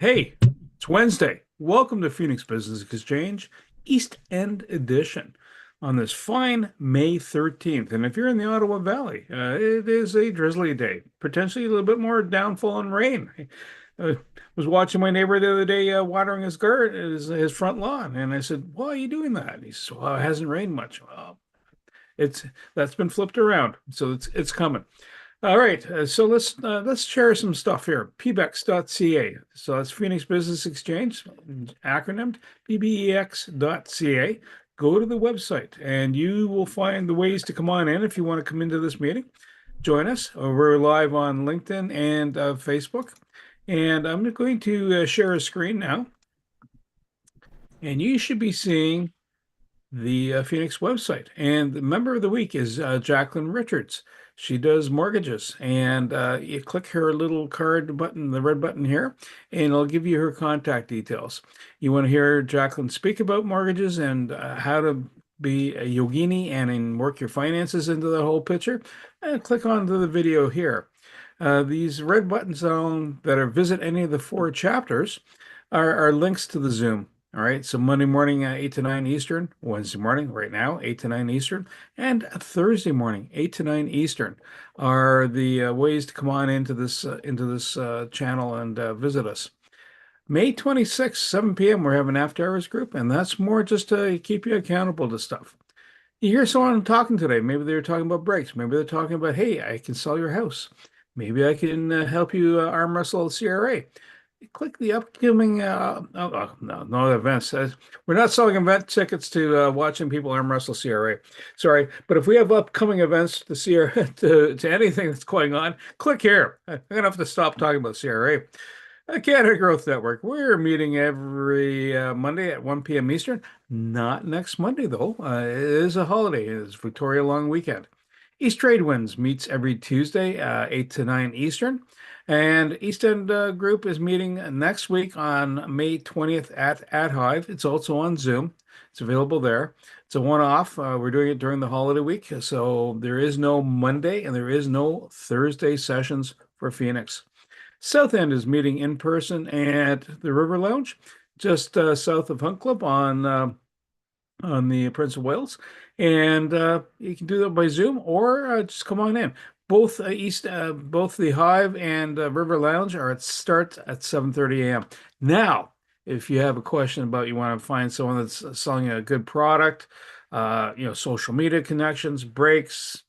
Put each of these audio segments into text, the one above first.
Hey, it's Wednesday. Welcome to Phoenix Business Exchange, East End Edition, on this fine May 13th. And if you're in the Ottawa Valley, it is a drizzly day, potentially a little bit more downfall and rain. I was watching my neighbor the other day watering his garden, his front lawn, and I said, "Why are you doing that?" And he says, "Well, it hasn't rained much." Well, it's that's been flipped around, so it's coming. All right, so let's share some stuff here. pbex.ca. So that's Phoenix Business Exchange, acronymed pbex.ca. Go to the website and you will find the ways to come on in if you want to come into this meeting. Join us. We're live on LinkedIn and Facebook. And I'm going to share a screen now. And you should be seeing the Phoenix website. And the member of the week is Jacqueline Richards. She does mortgages, and you click her little card button, the red button here, and it'll give you her contact details. You want to hear Jacqueline speak about mortgages and how to be a yogini and work your finances into the whole picture, and click onto the video here. These red buttons that are visit any of the four chapters are links to the Zoom. All right, so Monday morning, 8 to 9 Eastern, Wednesday morning, right now, 8 to 9 Eastern, and Thursday morning, 8 to 9 Eastern, are the ways to come on into this channel and visit us. May 26th, 7 p.m., we're having after hours group, and that's more just to keep you accountable to stuff. You hear someone talking today. Maybe they're talking about breaks. Maybe they're talking about, hey, I can sell your house. Maybe I can help you arm wrestle a CRA. Click the upcoming no events. We're not selling event tickets to watching people arm wrestle CRA. Sorry, but if we have upcoming events to CRA to anything that's going on, click here. I'm gonna have to stop talking about CRA. Canada Growth Network. We're meeting every Monday at 1 p.m. Eastern. Not next Monday, though. It is a holiday. It's Victoria Long Weekend. East Trade Winds meets every Tuesday, 8 to 9 Eastern. And East End Group is meeting next week on May 20th at Hive. It's also on Zoom. It's available there. It's a one-off. We're doing it during the holiday week. So there is no Monday and there is no Thursday sessions for Phoenix. South End is meeting in person at the River Lounge, just south of Hunt Club on the Prince of Wales, and you can do that by Zoom or just come on in. Both the Hive and River Lounge are at start at 7:30 a.m. Now, if you have a question about you want to find someone that's selling a good product, social media connections, breaks.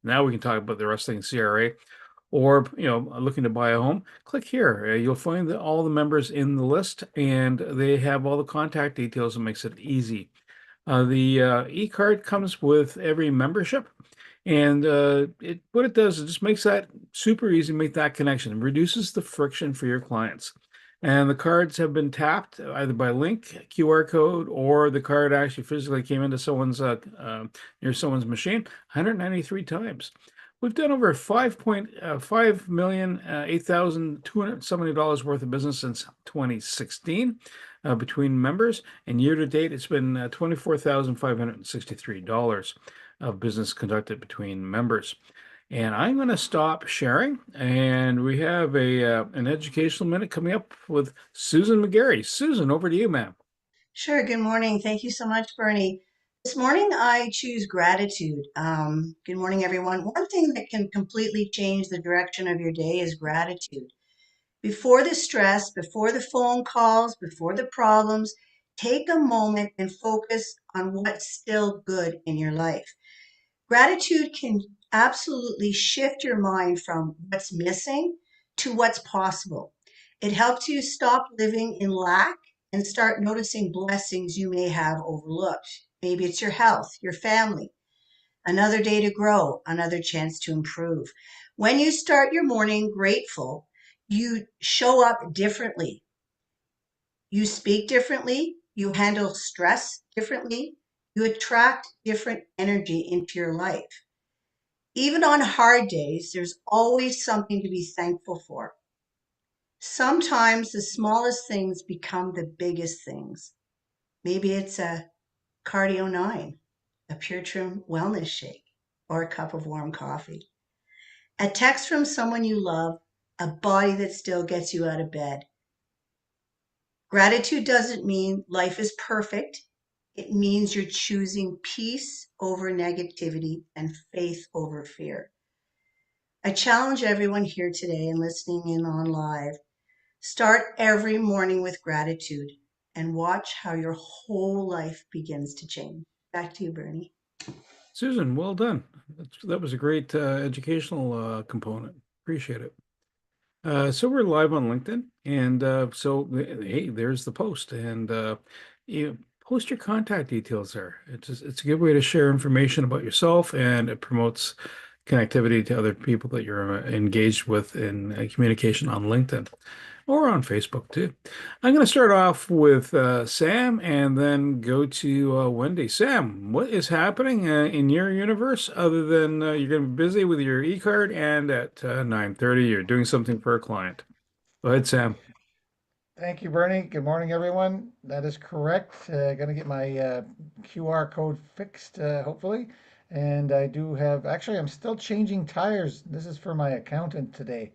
Now we can talk about the rest of things CRA or looking to buy a home, click here. You'll find all the members in the list, and they have all the contact details. It makes it easy. The e-card comes with every membership, and what it does is just makes that super easy to make that connection. It reduces the friction for your clients. And the cards have been tapped either by link, QR code, or the card actually physically came into someone's near someone's machine 193 times. We've done over 5.5 million, $8,270 worth of business since 2016 between members, and year to date, it's been $24,563 of business conducted between members. And I'm going to stop sharing, and we have an educational minute coming up with Susan McGarry. Susan, over to you, ma'am. Sure. Good morning. Thank you so much, Bernie. This morning I choose gratitude. Good morning, everyone. One thing that can completely change the direction of your day is gratitude. Before the stress, before the phone calls, before the problems, take a moment and focus on what's still good in your life. Gratitude can absolutely shift your mind from what's missing to what's possible. It helps you stop living in lack and start noticing blessings you may have overlooked. Maybe it's your health, your family, another day to grow, another chance to improve. When you start your morning grateful, you show up differently. You speak differently, you handle stress differently, you attract different energy into your life. Even on hard days, there's always something to be thankful for. Sometimes the smallest things become the biggest things. Maybe it's a cardio 9, a Pure Trim wellness shake, or a cup of warm coffee. A text from someone you love, a body that still gets you out of bed. Gratitude doesn't mean life is perfect. It means you're choosing peace over negativity and faith over fear. I challenge everyone here today and listening in on live. Start every morning with gratitude and watch how your whole life begins to change. Back to you, Bernie. Susan, well done. That was a great educational component. Appreciate it. So we're live on LinkedIn, and hey, there's the post, and you post your contact details there. It's a good way to share information about yourself, and it promotes connectivity to other people that you're engaged with in communication on LinkedIn or on Facebook too. I'm going to start off with Sam and then go to Wendy. Sam, what is happening in your universe other than you're going to be busy with your e-card and at 9:30 you're doing something for a client? Go ahead, Sam. Thank you, Bernie. Good morning, everyone. That is correct. Going to get my QR code fixed, hopefully. And I do have, actually, I'm still changing tires. This is for my accountant today.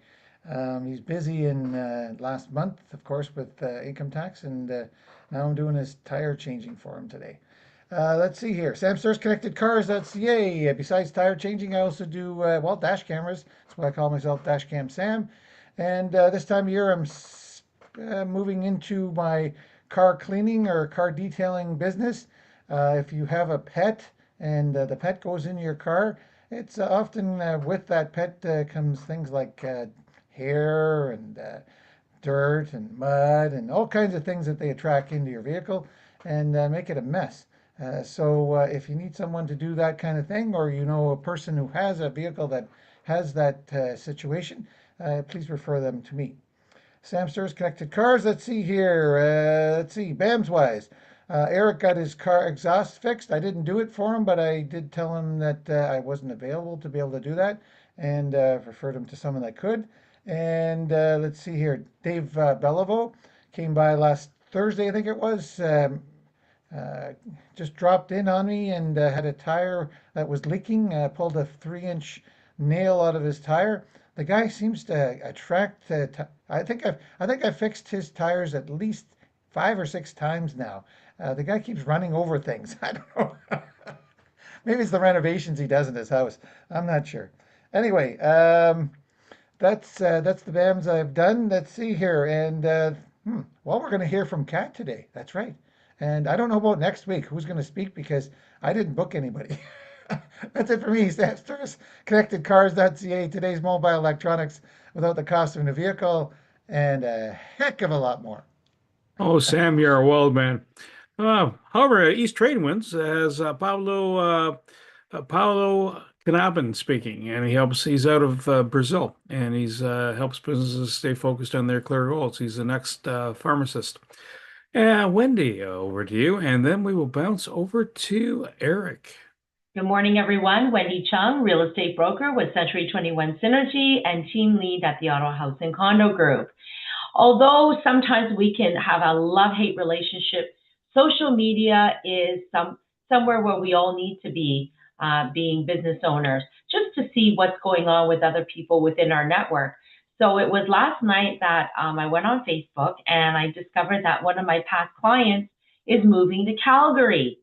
He's busy in last month, of course, with income tax, and now I'm doing his tire changing for him today. Let's see here. Sam Stores Connected Cars. That's yay. Besides tire changing, I also do, well, dash cameras. That's why I call myself Dash Cam Sam. And this time of year, I'm moving into my car cleaning or car detailing business. If you have a pet and the pet goes in your car, it's often with that pet comes things like hair and dirt and mud and all kinds of things that they attract into your vehicle and make it a mess. So if you need someone to do that kind of thing, or you know a person who has a vehicle that has that situation, please refer them to me. Samsters Connected Cars. Let's see here. Let's see. BAMS wise. Eric got his car exhaust fixed. I didn't do it for him, but I did tell him that I wasn't available to be able to do that and referred him to someone that could. And let's see here. Dave Beliveau came by last Thursday, I think it was. Uh, just dropped in on me and had a tire that was leaking. Pulled a 3-inch nail out of his tire. The guy seems to attract. I think I fixed his tires at least 5 or 6 times now. The guy keeps running over things. I don't know. Maybe it's the renovations he does in his house. I'm not sure. Anyway, that's the BAMs I've done. Let's see here, and well, we're going to hear from Kat today. That's right. And I don't know about next week who's going to speak because I didn't book anybody. That's it for me. Sam Sturgis, ConnectedCars.ca, today's mobile electronics without the cost of a vehicle, and a heck of a lot more. Oh, Sam, you're a wild man. However, East Trade Winds has Paulo Canaban speaking, and he's out of Brazil, and he's helps businesses stay focused on their clear goals. He's the next pharmacist. Wendy, over to you, and then we will bounce over to Eric. Good morning, everyone. Wendy Chung, real estate broker with Century 21 Synergy and team lead at the Ottawa House and Condo Group. Although sometimes we can have a love-hate relationship, social media is somewhere where we all need to be being business owners, just to see what's going on with other people within our network. So it was last night that I went on Facebook and I discovered that one of my past clients is moving to Calgary.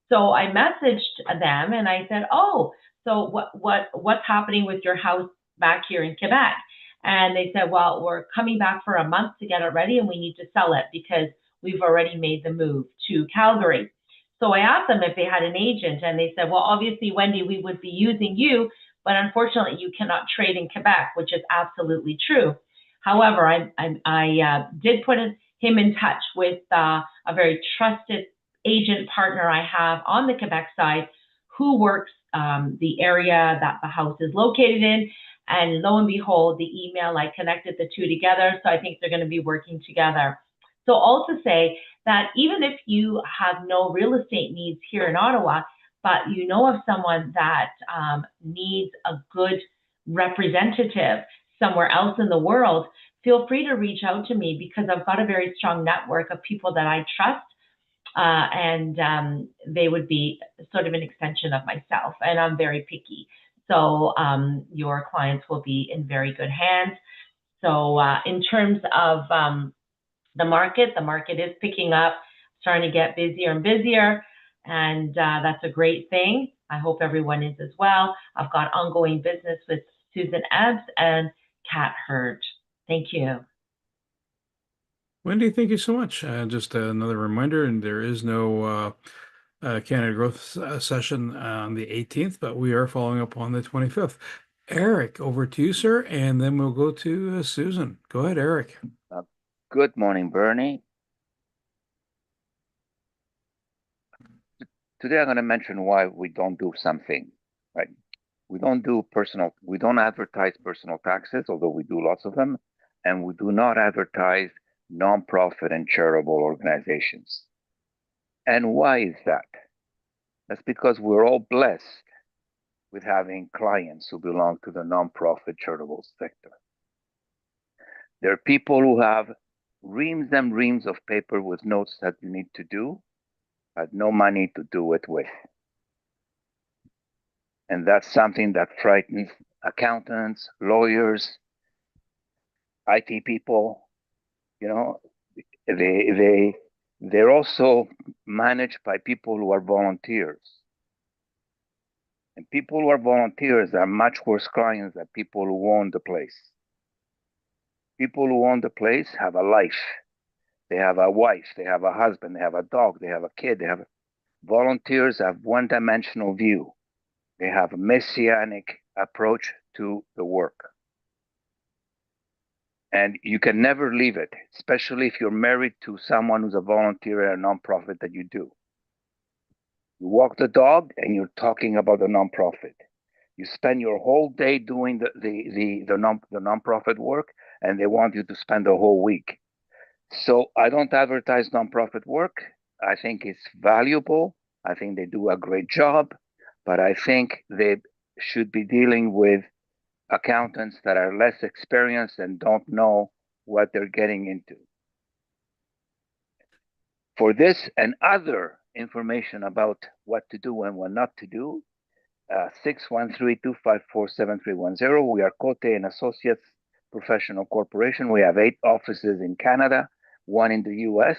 So I messaged them and I said, "Oh, so what's happening with your house back here in Quebec?" And they said, "Well, we're coming back for a month to get it ready and we need to sell it because we've already made the move to Calgary." So I asked them if they had an agent and they said, "Well, obviously, Wendy, we would be using you, but unfortunately you cannot trade in Quebec," which is absolutely true. However, I did put him in touch with a very trusted agent partner I have on the Quebec side who works the area that the house is located in. And lo and behold, the email, I connected the two together. So I think they're going to be working together. So all to say that even if you have no real estate needs here in Ottawa, but you know of someone that needs a good representative somewhere else in the world, feel free to reach out to me because I've got a very strong network of people that I trust. And they would be sort of an extension of myself, and I'm very picky. So your clients will be in very good hands. So in terms of the market. The market is picking up, starting to get busier and busier, and that's a great thing. I hope everyone is as well. I've got ongoing business with Susan Ebbs and Kat Hurd. Thank you. Wendy, thank you so much. Just another reminder, and there is no Canada Growth session on the 18th, but we are following up on the 25th. Eric, over to you, sir, and then we'll go to Susan. Go ahead, Eric. Good morning, Bernie. Today I'm going to mention why we don't do something, right? We don't advertise personal taxes, although we do lots of them, and we do not advertise nonprofit and charitable organizations. And why is that? That's because we're all blessed with having clients who belong to the nonprofit charitable sector. There are people who have reams and reams of paper with notes that you need to do, but no money to do it with. And that's something that frightens accountants, lawyers, IT people. You know, they're also managed by people who are volunteers. And people who are volunteers are much worse clients than people who own the place. People who own the place have a life. They have a wife, they have a husband, they have a dog, they have a kid. Volunteers have one-dimensional view. They have a messianic approach to the work. And you can never leave it, especially if you're married to someone who's a volunteer at a nonprofit that you do. You walk the dog and you're talking about the nonprofit. You spend your whole day doing the nonprofit work, and they want you to spend the whole week. So I don't advertise nonprofit work. I think it's valuable. I think they do a great job, but I think they should be dealing with accountants that are less experienced and don't know what they're getting into. For this and other information about what to do and what not to do, 613-254-7310. We are Cote and Associates Professional Corporation. We have 8 offices in Canada, 1 in the US,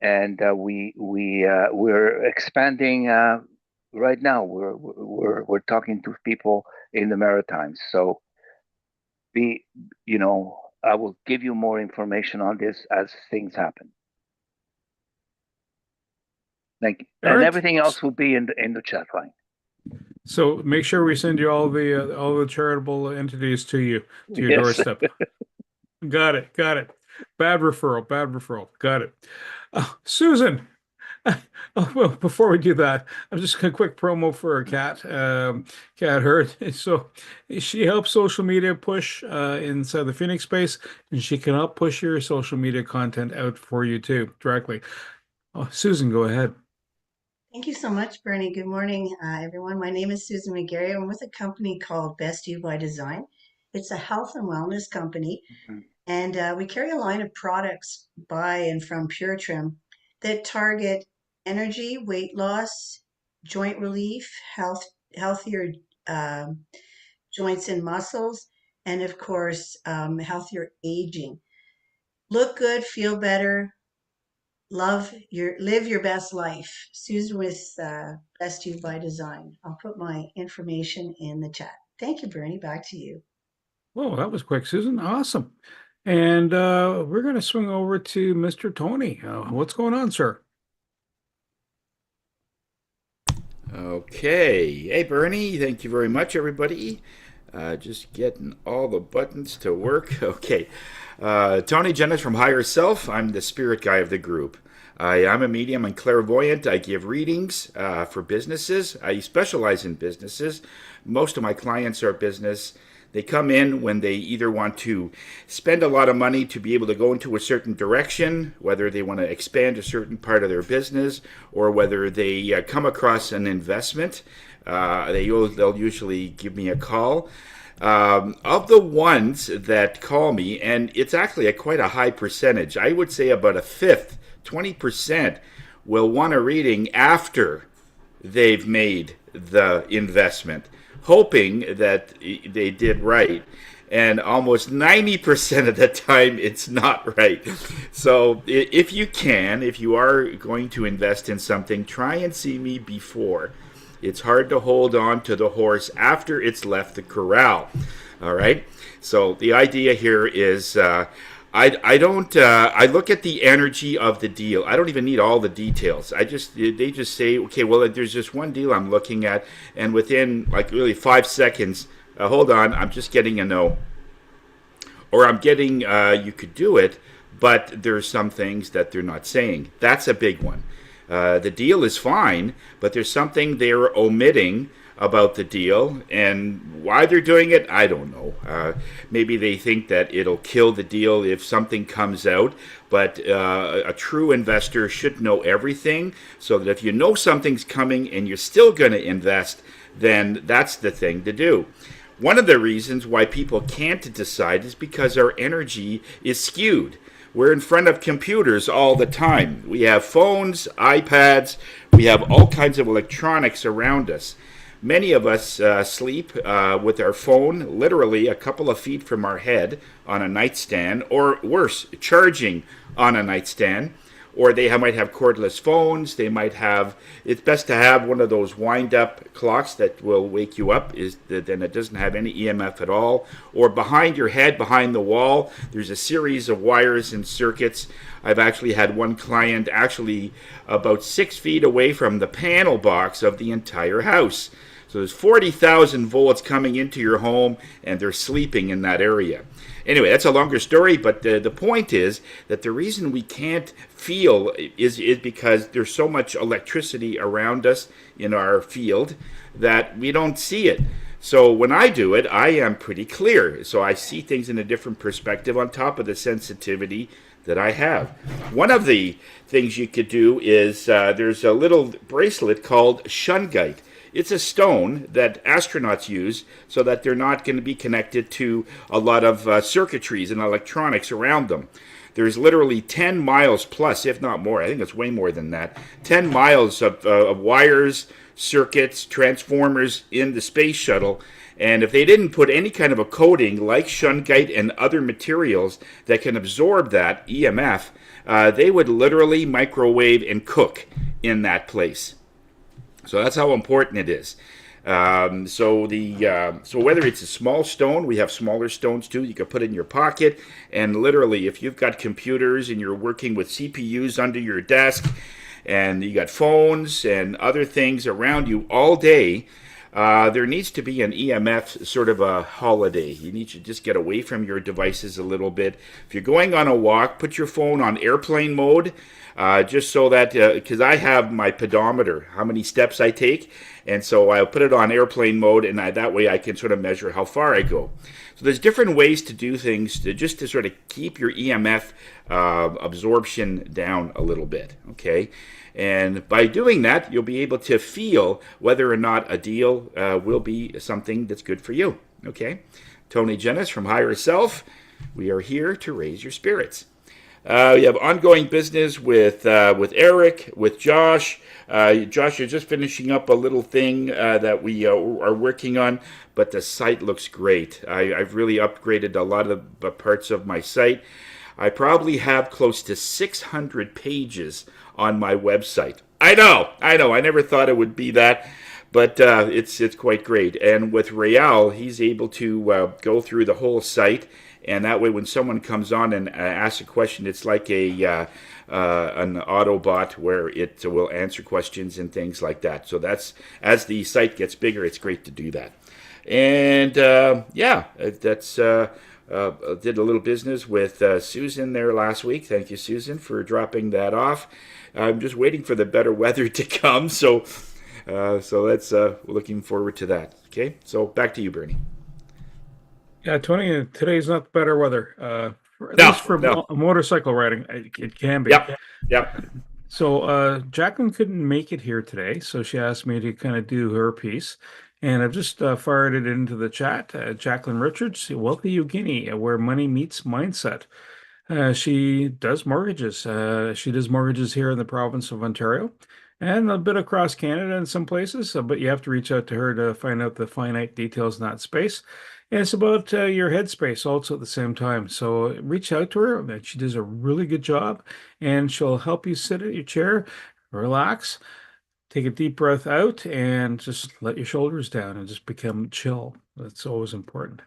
and we're expanding right now. We're talking to people in the Maritimes. So I will give you more information on this as things happen. Thank you. Eric? And everything else will be in the chat line. So make sure we send you all the charitable entities to your Yes. doorstep. Got it. Bad referral. Got it. Susan. Well, before we do that, I'm just a quick promo for Kat Hurd. So she helps social media push inside the Phoenix space, and she can help push your social media content out for you too directly. Susan, go ahead. Thank you so much, Bernie. Good morning, everyone. My name is Susan McGarry. I'm with a company called Best You by Design. It's a health and wellness company, and we carry a line of products by and from Pure Trim that target energy, weight loss, joint relief, healthier joints and muscles, and of course, healthier aging. Look good, feel better, live your best life. Susan with Best You by Design. I'll put my information in the chat. Thank you, Bernie. Back to you. Whoa, that was quick, Susan. Awesome. And we're going to swing over to Mr. Tony. What's going on, sir? Okay. Hey, Bernie. Thank you very much, everybody. Just getting all the buttons to work. Okay. Tony Jennings from Higher Self. I'm the spirit guy of the group. I'm a medium and clairvoyant. I give readings for businesses. I specialize in businesses. Most of my clients are business. They come in when they either want to spend a lot of money to be able to go into a certain direction, whether they want to expand a certain part of their business, or whether they come across an investment. They'll usually give me a call. Of the ones that call me, and it's actually quite a high percentage, I would say about a fifth, 20% will want a reading after they've made the investment, hoping that they did right. and almost 90% of the time it's not right. So if you can, if you are going to invest in something, try and see me before. It's hard to hold on to the horse after it's left the corral. All right. So the idea here is I don't I look at the energy of the deal. I don't even need all the details. They just say, okay, well, there's just one deal I'm looking at, and within like really 5 seconds, hold on, I'm just getting a no, or I'm getting you could do it, but there's some things that they're not saying. That's a big one. The deal is fine, but there's something they're omitting about the deal, and why they're doing it, I don't know. Maybe they think that it'll kill the deal if something comes out, but a true investor should know everything, so that if you know something's coming and you're still going to invest, then that's the thing to do. One of the reasons why people can't decide is because our energy is skewed. We're in front of computers all the time. We have phones, iPads, we have all kinds of electronics around us. Many of us sleep with our phone literally a couple of feet from our head on a nightstand, or worse, charging on a nightstand. Or they might have cordless phones. They might have. It's best to have one of those wind-up clocks that will wake you up. Then it doesn't have any EMF at all. Or behind your head, behind the wall, there's a series of wires and circuits. I've actually had one client actually about 6 feet away from the panel box of the entire house. So there's 40,000 volts coming into your home, and they're sleeping in that area. Anyway, that's a longer story, but the point is that the reason we can't feel is because there's so much electricity around us in our field that we don't see it. So when I do it, I am pretty clear. So I see things in a different perspective on top of the sensitivity that I have. One of the things you could do is there's a little bracelet called shungite. It's a stone that astronauts use so that they're not going to be connected to a lot of circuitries and electronics around them. There's literally 10 miles plus, if not more, I think it's way more than that, 10 miles of wires, circuits, transformers in the space shuttle. And if they didn't put any kind of a coating like shungite and other materials that can absorb that EMF, they would literally microwave and cook in that place. So that's how important it is. So whether it's a small stone, we have smaller stones too. You can put it in your pocket, and literally, if you've got computers and you're working with CPUs under your desk, and you got phones and other things around you all day, there needs to be an EMF sort of a holiday. You need to just get away from your devices a little bit. If you're going on a walk, put your phone on airplane mode. Just so that, because I have my pedometer, how many steps I take, and so I'll put it on airplane mode, and that way I can sort of measure how far I go. So there's different ways to do things just to sort of keep your EMF absorption down a little bit, okay? And by doing that, you'll be able to feel whether or not a deal will be something that's good for you, okay? Tony Jennis from Higher Self. We are here to raise your spirits. We have ongoing business with Eric, with Josh. Josh, you're just finishing up a little thing that we are working on, but the site looks great. I've really upgraded a lot of the parts of my site. I probably have close to 600 pages on my website. I know. I never thought it would be that, but it's quite great. And with Rael, he's able to go through the whole site. And that way, when someone comes on and asks a question, it's like an Autobot where it will answer questions and things like that. So that's, as the site gets bigger, it's great to do that. And that's did a little business with Susan there last week. Thank you, Susan, for dropping that off. I'm just waiting for the better weather to come. So that's looking forward to that. Okay, so back to you, Bernie. Yeah, Tony, today's not better weather. At least for motorcycle riding, it can be. Yep. So Jacqueline couldn't make it here today, so she asked me to kind of do her piece. And I've just fired it into the chat. Jacqueline Richards, welcome to Guinea, where money meets mindset. She does mortgages. She does mortgages here in the province of Ontario and a bit across Canada in some places, but you have to reach out to her to find out the finite details in that space. And it's about your headspace also at the same time. So reach out to her. She does a really good job, and she'll help you sit at your chair, relax, take a deep breath out, and just let your shoulders down and just become chill. That's always important.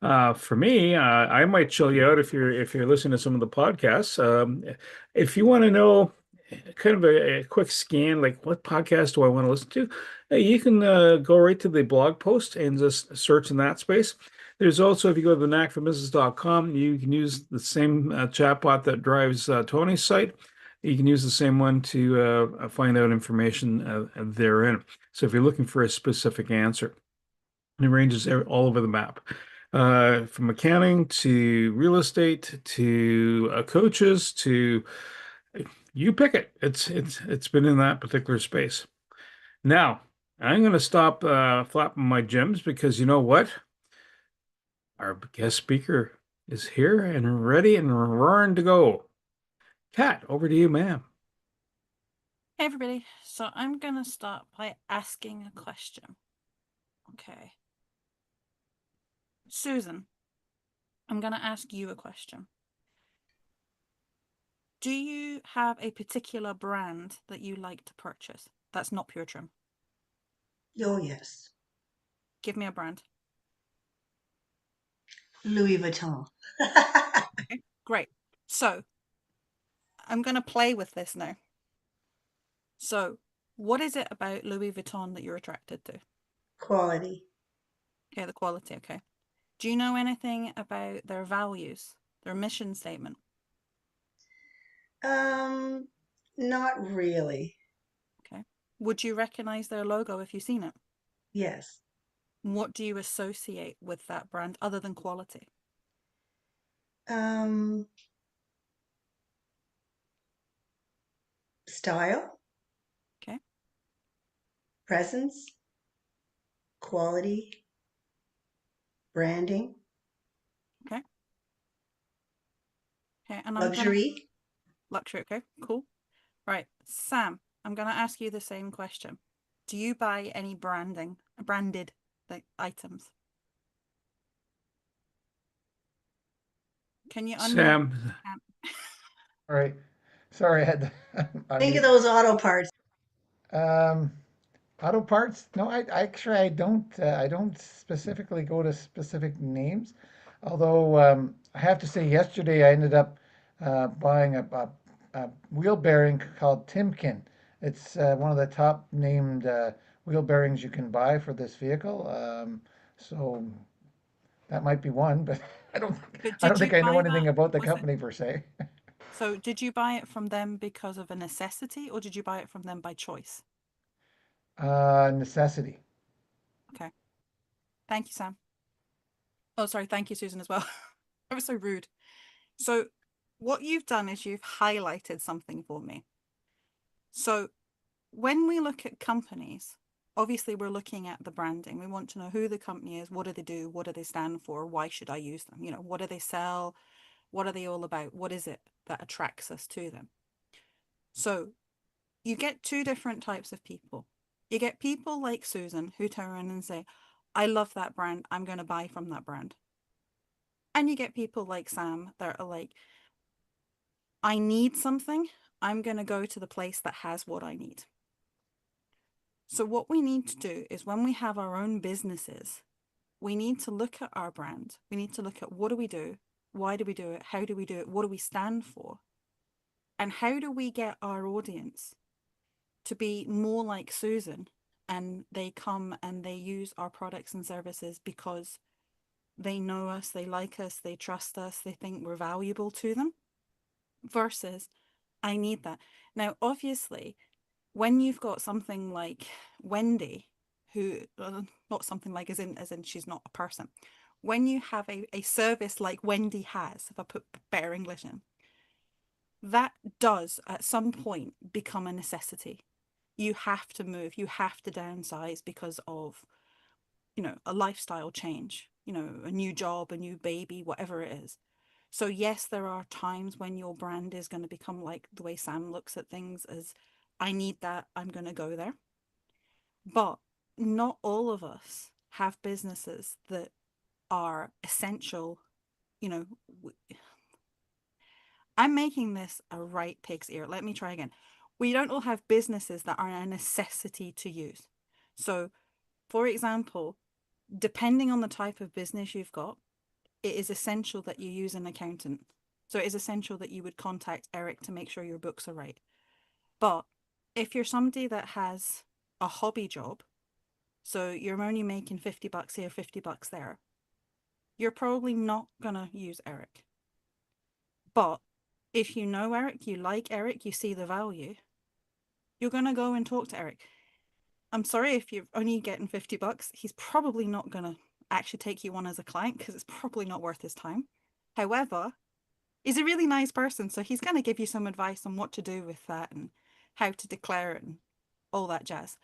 For me, I might chill you out if you're listening to some of the podcasts. If you want to know kind of a quick scan, like what podcast do I want to listen to, you can go right to the blog post and just search in that space. There's also, if you go to the knackforbusiness.com, you can use the same chatbot that drives Tony's site. You can use the same one to find out information therein. So if you're looking for a specific answer, it ranges all over the map, from accounting to real estate to coaches to you pick it. It's been in that particular space. Now, I'm going to stop flapping my gems because you know what? Our guest speaker is here and ready and roaring to go. Kat, over to you, ma'am. Hey everybody, so I'm gonna start by asking a question. Okay. Susan, I'm gonna ask you a question. Do you have a particular brand that you like to purchase that's not pure trim? Oh, yes. Give me a brand. Louis Vuitton. Okay, great. So I'm gonna play with this now. So what is it about Louis Vuitton that you're attracted to? Quality. Okay, the quality, okay. Do you know anything about their values, their mission statement? Not really. Okay. Would you recognize their logo if you've seen it? Yes. What do you associate with that brand other than quality? Style, Okay. presence, quality, branding, Okay. Okay. And luxury. luxury. Okay. Cool. Right. Sam, I'm going to ask you the same question. Do you buy any branded like items? Can you unmute? Sam, All right. Sorry, I had to Think of unmute. those auto parts. Um, Auto parts? No, actually I don't specifically go to specific names. Although I have to say, yesterday I ended up buying a wheel bearing called Timken. It's one of the top named wheel bearings you can buy for this vehicle. So that might be one, but I don't But I did don't you think I know buy anything that? about the Was it company per se. so? Did you buy it from them because of a necessity, or did you buy it from them by choice? Necessity. Okay. Thank you, Sam. Oh, sorry. Thank you, Susan, as well. I was so rude. So, what you've done is you've highlighted something for me. So, when we look at companies, obviously we're looking at the branding. We want to know who the company is, what do they do, what do they stand for, why should I use them? You know, what do they sell? What are they all about? What is it that attracts us to them? So, you get two different types of people. You get people like Susan who turn around and say, I love that brand. I'm going to buy from that brand. And you get people like Sam that are like, I need something. I'm going to go to the place that has what I need. So what we need to do is when we have our own businesses, we need to look at our brand. We need to look at what do we do? Why do we do it? How do we do it? What do we stand for? And how do we get our audience to be more like Susan and they come and they use our products and services because they know us, they like us, they trust us, they think we're valuable to them, versus I need that. Now, obviously, when you've got something like Wendy, who not something like as in she's not a person. When you have a service like Wendy has, if I put better English in, that does at some point become a necessity. You have to move, you have to downsize because of, you know, a lifestyle change, you know, a new job, a new baby, whatever it is. So yes, there are times when your brand is going to become like the way Sam looks at things as, I need that, I'm going to go there. But not all of us have businesses that are essential, you know, I'm making this a right pig's ear. Let me try again. We don't all have businesses that are a necessity to use. So, for example, depending on the type of business you've got, it is essential that you use an accountant. So it is essential that you would contact Eric to make sure your books are right. But if you're somebody that has a hobby job, so you're only making $50 here, $50 there, you're probably not going to use Eric. But if you know Eric, you like Eric, you see the value, you're going to go and talk to Eric. I'm sorry if you're only getting $50, he's probably not going to actually take you on as a client because it's probably not worth his time. However, he's a really nice person, so he's going to give you some advice on what to do with that and how to declare it and all that jazz.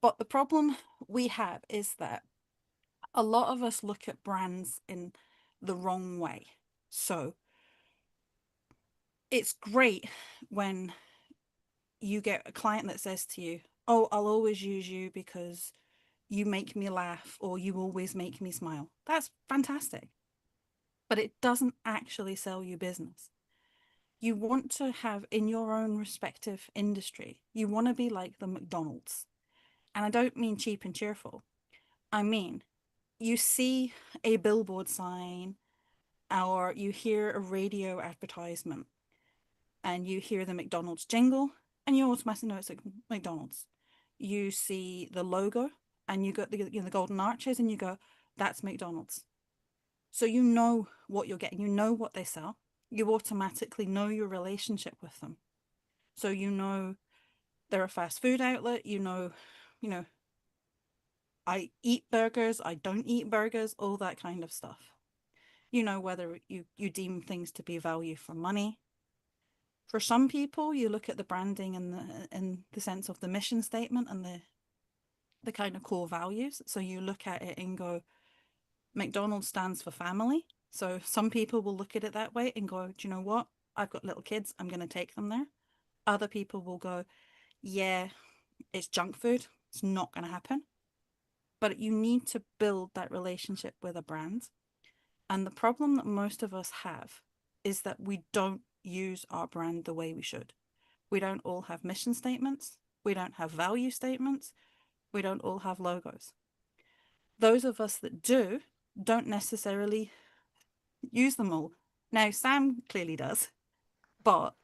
But the problem we have is that a lot of us look at brands in the wrong way. So it's great when you get a client that says to you, oh, I'll always use you because you make me laugh or you always make me smile. That's fantastic. But it doesn't actually sell you business. You want to have in your own respective industry, you want to be like the McDonald's. And I don't mean cheap and cheerful. I mean, you see a billboard sign or you hear a radio advertisement and you hear the McDonald's jingle and you automatically know it's like McDonald's. You see the logo and you got the golden arches and you go, that's McDonald's. So you know what you're getting, you know what they sell. You automatically know your relationship with them. So you know they're a fast food outlet, you know, I eat burgers, I don't eat burgers, all that kind of stuff. You know whether you deem things to be value for money. For some people, you look at the branding in the sense of the mission statement and the kind of core values. So you look at it and go, McDonald's stands for family. So some people will look at it that way and go, do you know what? I've got little kids, I'm going to take them there. Other people will go, yeah, it's junk food. It's not going to happen. But you need to build that relationship with a brand. And the problem that most of us have is that we don't use our brand the way we should. We don't all have mission statements. We don't have value statements. We don't all have logos. Those of us that do don't necessarily use them all. Now, Sam clearly does, but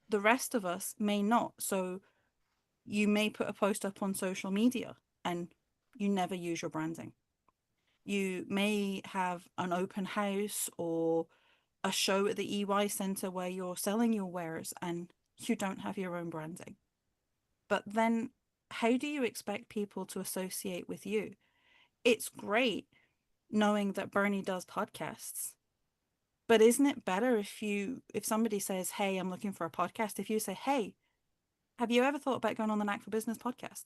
the rest of us may not. So you may put a post up on social media and you never use your branding. You may have an open house or a show at the EY Centre where you're selling your wares and you don't have your own branding. But then how do you expect people to associate with you? It's great knowing that Bernie does podcasts, but isn't it better if somebody says, hey, I'm looking for a podcast, if you say, hey, have you ever thought about going on the Knack for Business podcast?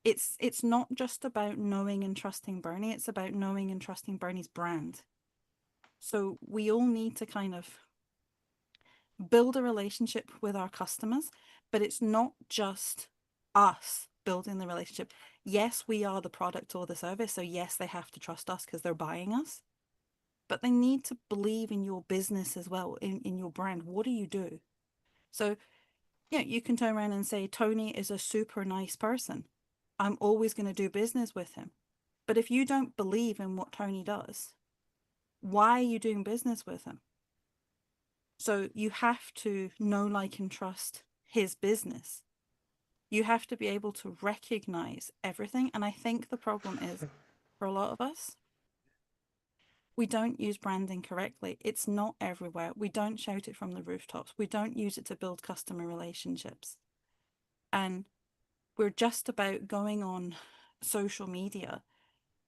It's not just about knowing and trusting Bernie, it's about knowing and trusting Bernie's brand. So we all need to kind of build a relationship with our customers, but it's not just us building the relationship. Yes, we are the product or the service, so yes, they have to trust us because they're buying us, but they need to believe in your business as well, in your brand. What do you do? So yeah, you can turn around and say, Tony is a super nice person. I'm always going to do business with him. But if you don't believe in what Tony does, why are you doing business with him? So you have to know, like, and trust his business. You have to be able to recognize everything. And I think the problem is, for a lot of us, we don't use branding correctly. It's not everywhere. We don't shout it from the rooftops. We don't use it to build customer relationships. And we're just about going on social media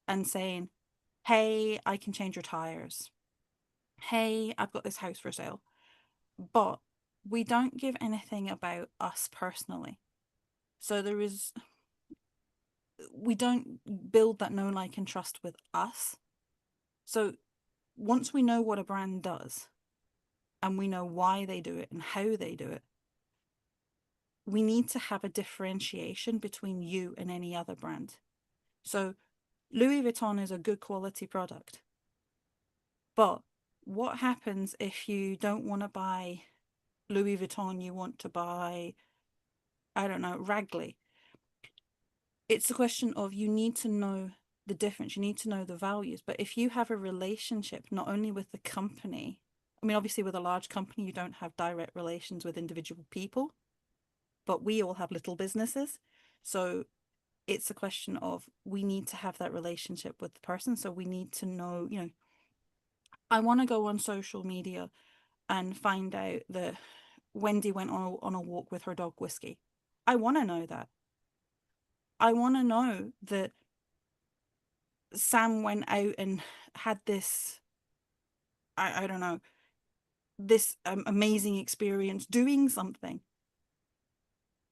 and saying, hey, I can change your tires. Hey, I've got this house for sale. But we don't give anything about us personally. So we don't build that know, like, and trust with us. So once we know what a brand does and we know why they do it and how they do it, we need to have a differentiation between you and any other brand. So Louis Vuitton is a good quality product. But what happens if you don't want to buy Louis Vuitton, you want to buy, I don't know, Ragley? It's a question of you need to know the difference, you need to know the values. But if you have a relationship not only with the company, I mean, obviously with a large company, you don't have direct relations with individual people, but we all have little businesses. So it's a question of we need to have that relationship with the person. So we need to know, you know, I want to go on social media and find out that Wendy went on a walk with her dog Whiskey. I want to know that. I want to know that Sam went out and had this, I don't know, this amazing experience doing something.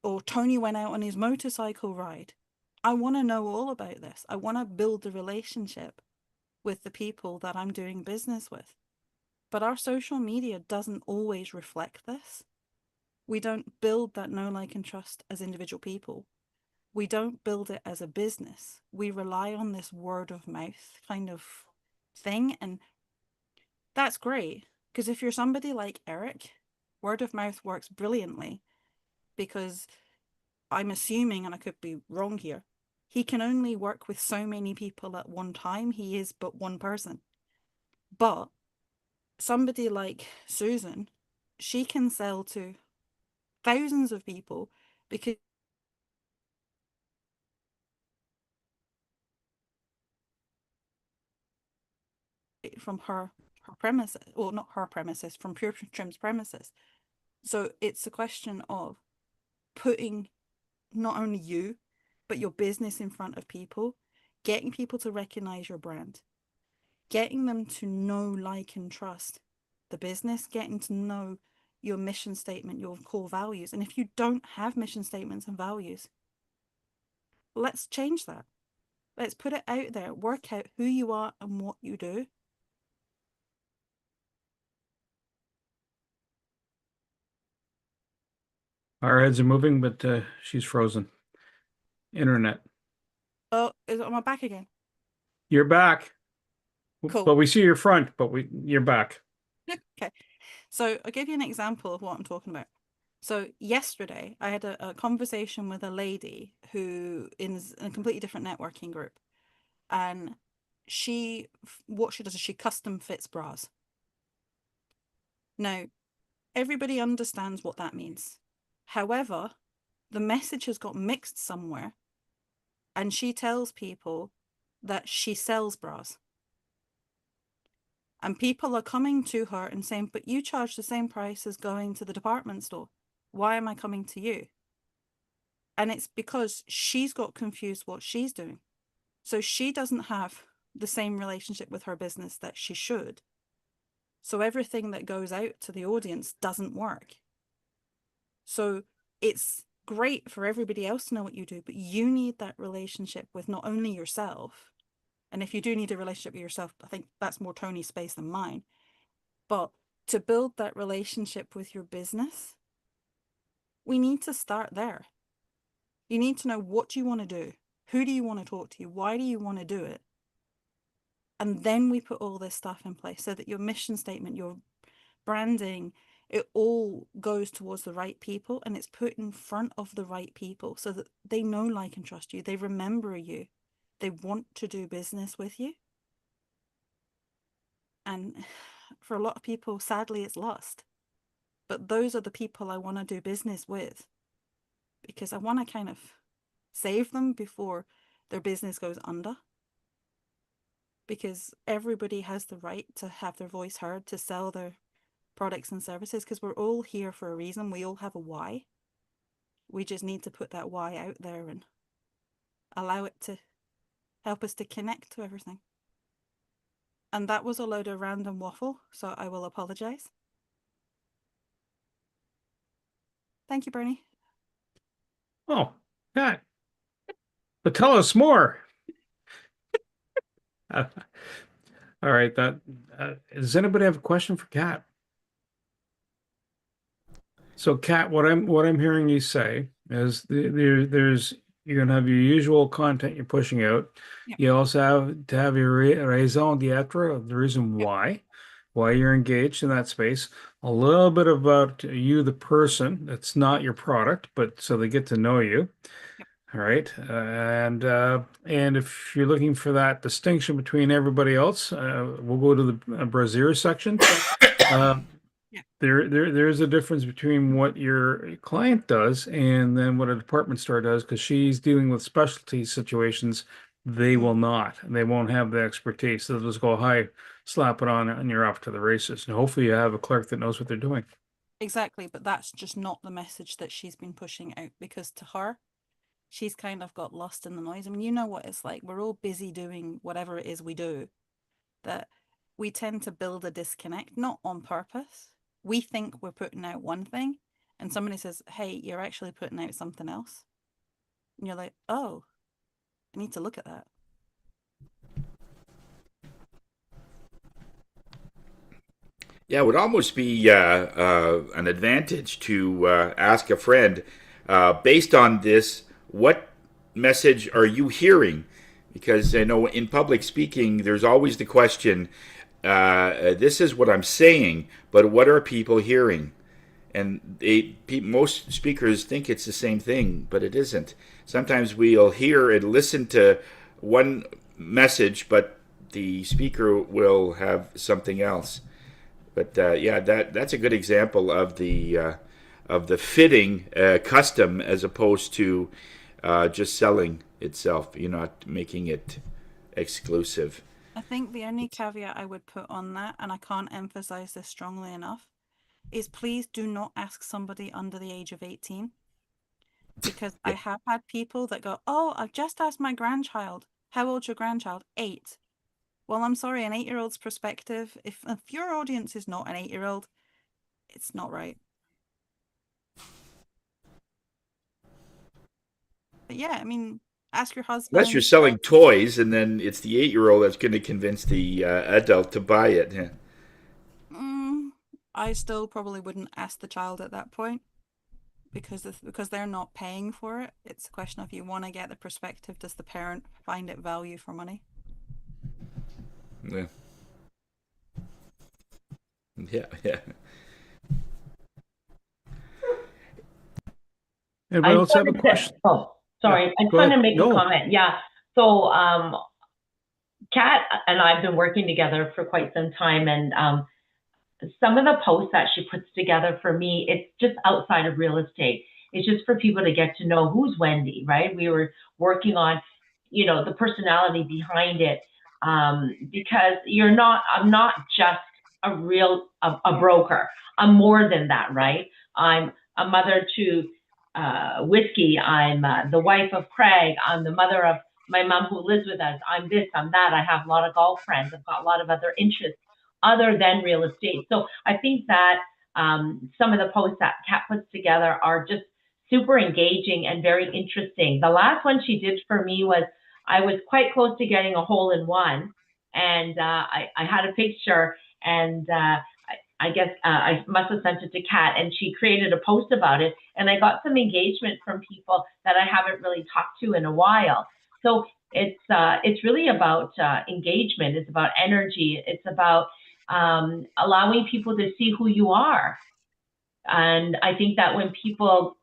Or Tony went out on his motorcycle ride. I want to know all about this. I want to build the relationship with the people that I'm doing business with. But our social media doesn't always reflect this. We don't build that know, like, and trust as individual people. We don't build it as a business. We rely on this word of mouth kind of thing. And that's great. Because if you're somebody like Eric, word of mouth works brilliantly because I'm assuming, and I could be wrong here, he can only work with so many people at one time. He is but one person. But somebody like Susan, she can sell to thousands of people because from her premises, well, not her premises, from Pure Trim's premises. So it's a question of putting not only you, but your business in front of people, getting people to recognize your brand, getting them to know, like, and trust the business, getting to know your mission statement, your core values. And if you don't have mission statements and values, let's change that. Let's put it out there, work out who you are and what you do. Our heads are moving, but she's frozen. Internet. Oh, am I back again? You're back. Cool. But we see your front, but you're back. Okay. So I'll give you an example of what I'm talking about. So yesterday I had a conversation with a lady who is in a completely different networking group. And what she does is she custom fits bras. Now, everybody understands what that means. However, the message has got mixed somewhere, and she tells people that she sells bras. And people are coming to her and saying, but you charge the same price as going to the department store. Why am I coming to you? And it's because she's got confused what she's doing. So she doesn't have the same relationship with her business that she should. So everything that goes out to the audience doesn't work. So it's great for everybody else to know what you do, but you need that relationship with not only yourself. And if you do need a relationship with yourself, I think that's more Tony's space than mine. But to build that relationship with your business, we need to start there. You need to know what you want to do. Who do you want to talk to? Why do you want to do it? And then we put all this stuff in place so that your mission statement, your branding, it all goes towards the right people and it's put in front of the right people so that they know, like, and trust you. They remember you. They want to do business with you. And for a lot of people, sadly, it's lost. But those are the people I want to do business with because I want to kind of save them before their business goes under. Because everybody has the right to have their voice heard, to sell their products and services, because we're all here for a reason. We all have a why. We just need to put that why out there and allow it to help us to connect to everything. And that was a load of random waffle, so I will apologize. Thank you, Bernie. Oh, Kat. But tell us more. All right. Does anybody have a question for Kat? So, Kat, what I'm hearing you say is there's You're going to have your usual content you're pushing out. Yep. You also have to have your raison d'etre, the reason why you're engaged in that space. A little bit about you, the person. That's not your product, but so they get to know you. Yep. All right, and if you're looking for that distinction between everybody else, we'll go to the brassiere section. Yeah. There's a difference between what your client does and then what a department store does, because she's dealing with specialty situations. They will not, and they won't have the expertise. They'll just go, hi, slap it on, and you're off to the races. And hopefully you have a clerk that knows what they're doing. Exactly, but that's just not the message that she's been pushing out, because to her, she's kind of got lost in the noise. I mean, you know what it's like. We're all busy doing whatever it is we do, that we tend to build a disconnect, not on purpose. We think we're putting out one thing, and somebody says, hey, you're actually putting out something else. And you're like, oh, I need to look at that. Yeah, it would almost be an advantage to ask a friend, based on this, what message are you hearing? Because I know in public speaking, there's always the question, this is what I'm saying, but what are people hearing? And most speakers think it's the same thing, but it isn't. Sometimes we'll hear and listen to one message, but the speaker will have something else. But yeah, that's a good example of the fitting custom as opposed to just selling itself. You're not making it exclusive. I think the only caveat I would put on that, and I can't emphasize this strongly enough, is please do not ask somebody under the age of 18. Because I have had people that go, oh, I've just asked my grandchild, how old's your grandchild? 8. Well, I'm sorry, an 8-year-old's perspective, if your audience is not an 8-year-old, it's not right. But yeah, I mean, ask your husband. Unless you're selling toys, and then it's the 8-year-old that's going to convince the adult to buy it. Yeah. I still probably wouldn't ask the child at that point, because they're not paying for it. It's a question of, you want to get the perspective, does the parent find it value for money? Yeah. Yeah. Anybody else have a question? Oh, sorry. Yeah, I just go want to ahead. make No. a comment. Yeah. So, Kat and I have been working together for quite some time, and some of the posts that she puts together for me, it's just outside of real estate. It's just for people to get to know who's Wendy, right? We were working on, the personality behind it, because I'm not just a broker. I'm more than that, right? I'm a mother to Whiskey. I'm the wife of Craig. I'm the mother of my mom who lives with us. I'm this, I'm that. I have a lot of golf friends. I've got a lot of other interests other than real estate. So I think that some of the posts that Kat puts together are just super engaging and very interesting. The last one she did for me was, I was quite close to getting a hole in one, and I had a picture, and I guess I must have sent it to Kat, and she created a post about it, and I got some engagement from people that I haven't really talked to in a while. So it's really about engagement. It's about energy. It's about allowing people to see who you are. And I think that when people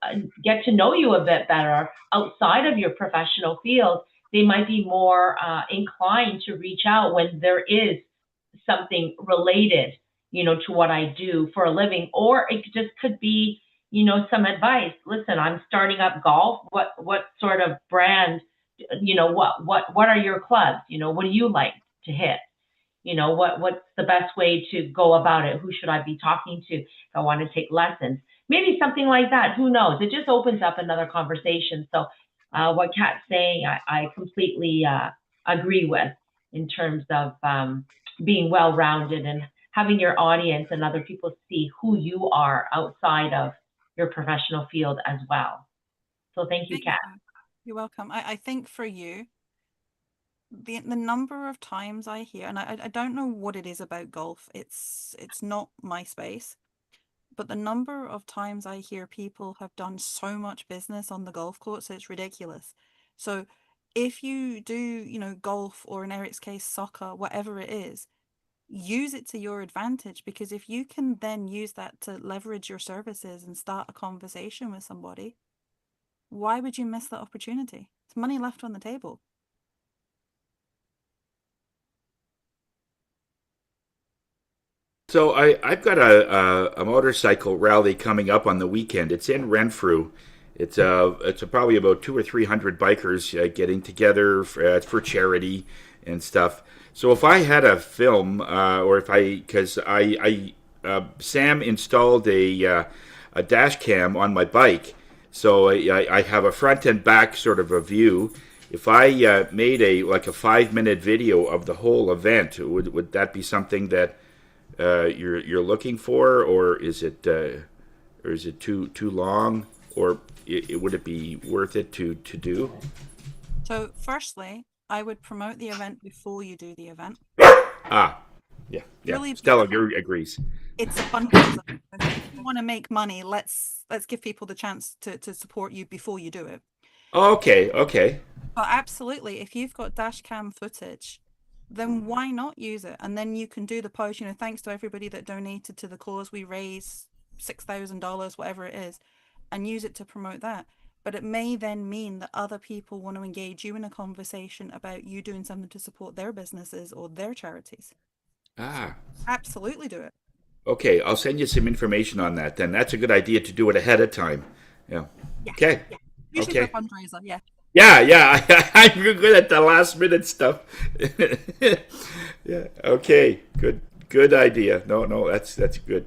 get to know you a bit better outside of your professional field, they might be more inclined to reach out when there is something related, to what I do for a living. Or it just could be, some advice. Listen, I'm starting up golf. What sort of brand, what are your clubs? What do you like to hit? What's the best way to go about it? Who should I be talking to if I want to take lessons? Maybe something like that. Who knows? It just opens up another conversation. So what Kat's saying, I completely agree with, in terms of being well-rounded and having your audience and other people see who you are outside of your professional field as well. So thank you, Kat. You're welcome. I think for you, the number of times I hear, and I don't know what it is about golf, it's not my space, but the number of times I hear people have done so much business on the golf course, it's ridiculous. So if you do, golf, or in Eric's case, soccer, whatever it is, use it to your advantage, because if you can then use that to leverage your services and start a conversation with somebody, why would you miss that opportunity? It's money left on the table. So I've got a motorcycle rally coming up on the weekend. It's in Renfrew. It's probably about 200 or 300 bikers getting together for charity and stuff. So if I had a film, or if I, because Sam installed a dash cam on my bike, so I have a front and back sort of a view. If I made a 5 minute video of the whole event, would that be something that you're looking for, or is it too long, or would it be worth it to do? So firstly, I would promote the event before you do the event. Ah, yeah. Really, Stella agrees. it's a fundraiser. If you want to make money, let's give people the chance to support you before you do it. Okay. But absolutely, if you've got dash cam footage, then why not use it? And then you can do the post, thanks to everybody that donated to the cause. We raise $6,000, whatever it is, and use it to promote that. But it may then mean that other people want to engage you in a conversation about you doing something to support their businesses or their charities. Ah, Absolutely do it. okay. I'll send you some information on that. Then that's a good idea to do it ahead of time. Yeah. Yeah. Okay. Yeah. Usually for a fundraiser, yeah. Yeah. I'm good at the last minute stuff. Yeah. Okay. Good idea. No, that's good.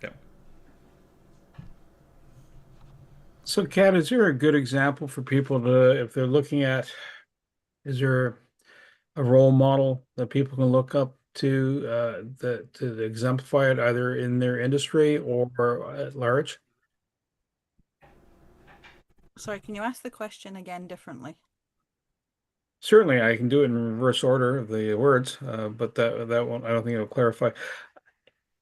Yeah. So, Kat, is there a good example for people to, if they're looking at, is there a role model that people can look up to exemplify it either in their industry or at large? Sorry, can you ask the question again differently? Certainly, I can do it in reverse order of the words, but that won't. I don't think it'll clarify.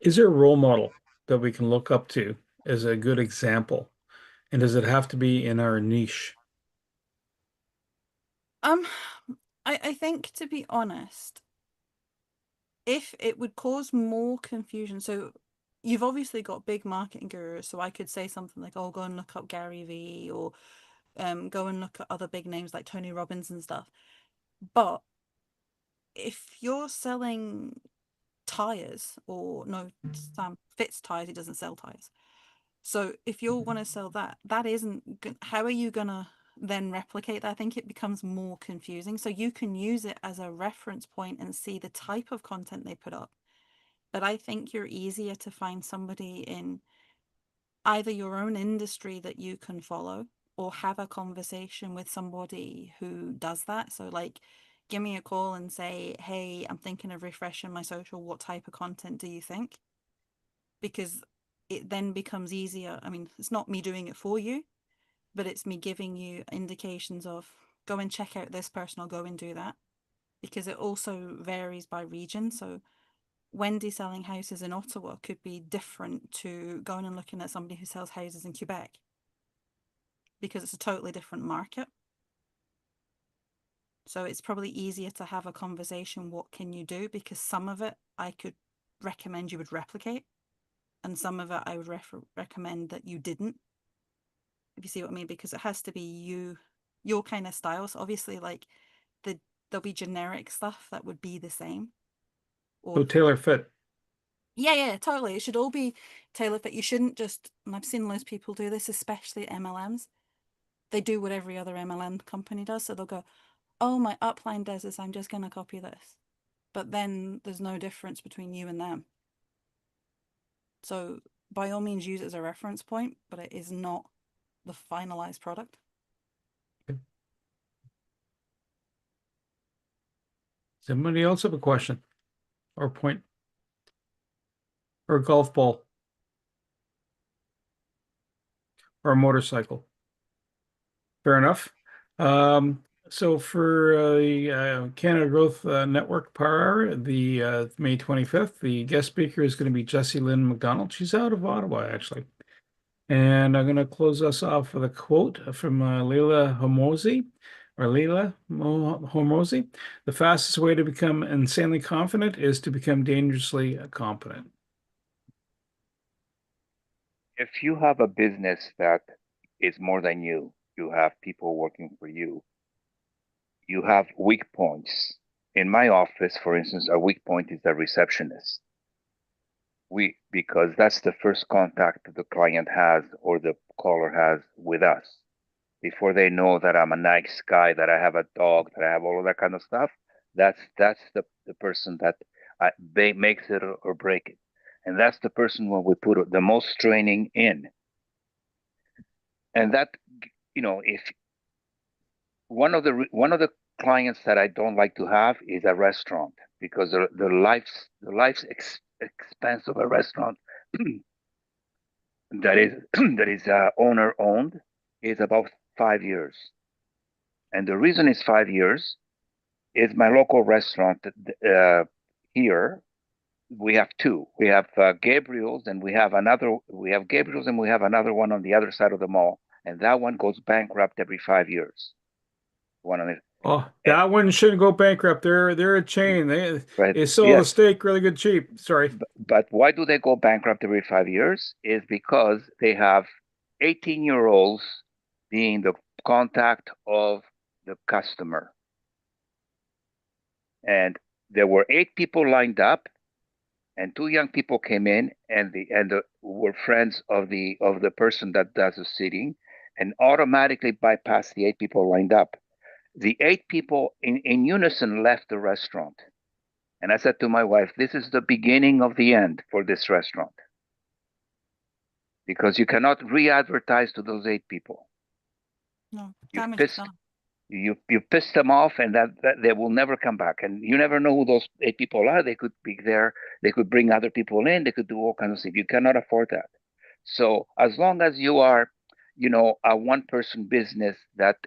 Is there a role model that we can look up to as a good example, and does it have to be in our niche? Um, I think, to be honest, if it would cause more confusion, so you've obviously got big marketing gurus, so I could say something like, oh, go and look up Gary Vee, or go and look at other big names like Tony Robbins and stuff. But if you're selling tires, or no, Sam Fitz tires, he doesn't sell tires. So if you want to sell that, that isn't, how are you going to then replicate that? I think it becomes more confusing. So you can use it as a reference point and see the type of content they put up. But I think you're easier to find somebody in either your own industry that you can follow, or have a conversation with somebody who does that. So like, give me a call and say, hey, I'm thinking of refreshing my social. What type of content do you think? Because it then becomes easier. I mean, it's not me doing it for you, but it's me giving you indications of, go and check out this person, or go and do that. Because it also varies by region. So Wendy selling houses in Ottawa could be different to going and looking at somebody who sells houses in Quebec, because it's a totally different market. So it's probably easier to have a conversation, what can you do? Because some of it I could recommend you would replicate, and some of it I would recommend that you didn't, if you see what I mean, because it has to be your kind of style. So obviously, like, there'll be generic stuff that would be the same. So tailor fit. Yeah, totally. It should all be tailor fit. You shouldn't just, and I've seen most people do this, especially MLMs. They do what every other MLM company does. So they'll go, oh, my upline does this, I'm just going to copy this. But then there's no difference between you and them. So by all means, use it as a reference point, but it is not the finalized product. Does anybody else have a question or point or a golf ball or a motorcycle? Fair enough. So for Canada Growth Network Power Hour, the May 25th, the guest speaker is going to be Jessie Lynn McDonald. She's out of Ottawa, actually. And I'm going to close us off with a quote from Leila Hormozi, or Leila Hormozi. The fastest way to become insanely confident is to become dangerously competent. If you have a business that is more than you, you have people working for you, you have weak points. In my office, for instance, a weak point is the receptionist. Because that's the first contact the client has or the caller has with us. Before they know that I'm a nice guy, that I have a dog, that I have all of that kind of stuff, that's the person that makes it or break it. And that's the person when we put the most training in. And that, if one of the clients that I don't like to have is a restaurant, because the life's expense of a restaurant that is owner owned is about 5 years. And the reason it's 5 years is my local restaurant here. We have two. We have Gabriel's, and we have Gabriel's, and we have another one on the other side of the mall, and that one goes bankrupt every 5 years. One on it. Oh, that one shouldn't go bankrupt. They're a chain. They sell the steak really good cheap. Sorry. But why do they go bankrupt every 5 years? Is because they have 18-year-olds being the contact of the customer. And there were 8 people lined up, and 2 young people came in, and were friends of the person that does the seating, and automatically bypassed the 8 people lined up. The 8 people in unison left the restaurant. And I said to my wife, this is the beginning of the end for this restaurant. Because you cannot re-advertise to those 8 people. No, you pissed them off, and that they will never come back. And you never know who those 8 people are. They could be there. They could bring other people in. They could do all kinds of things. You cannot afford that. So as long as you are, a one-person business that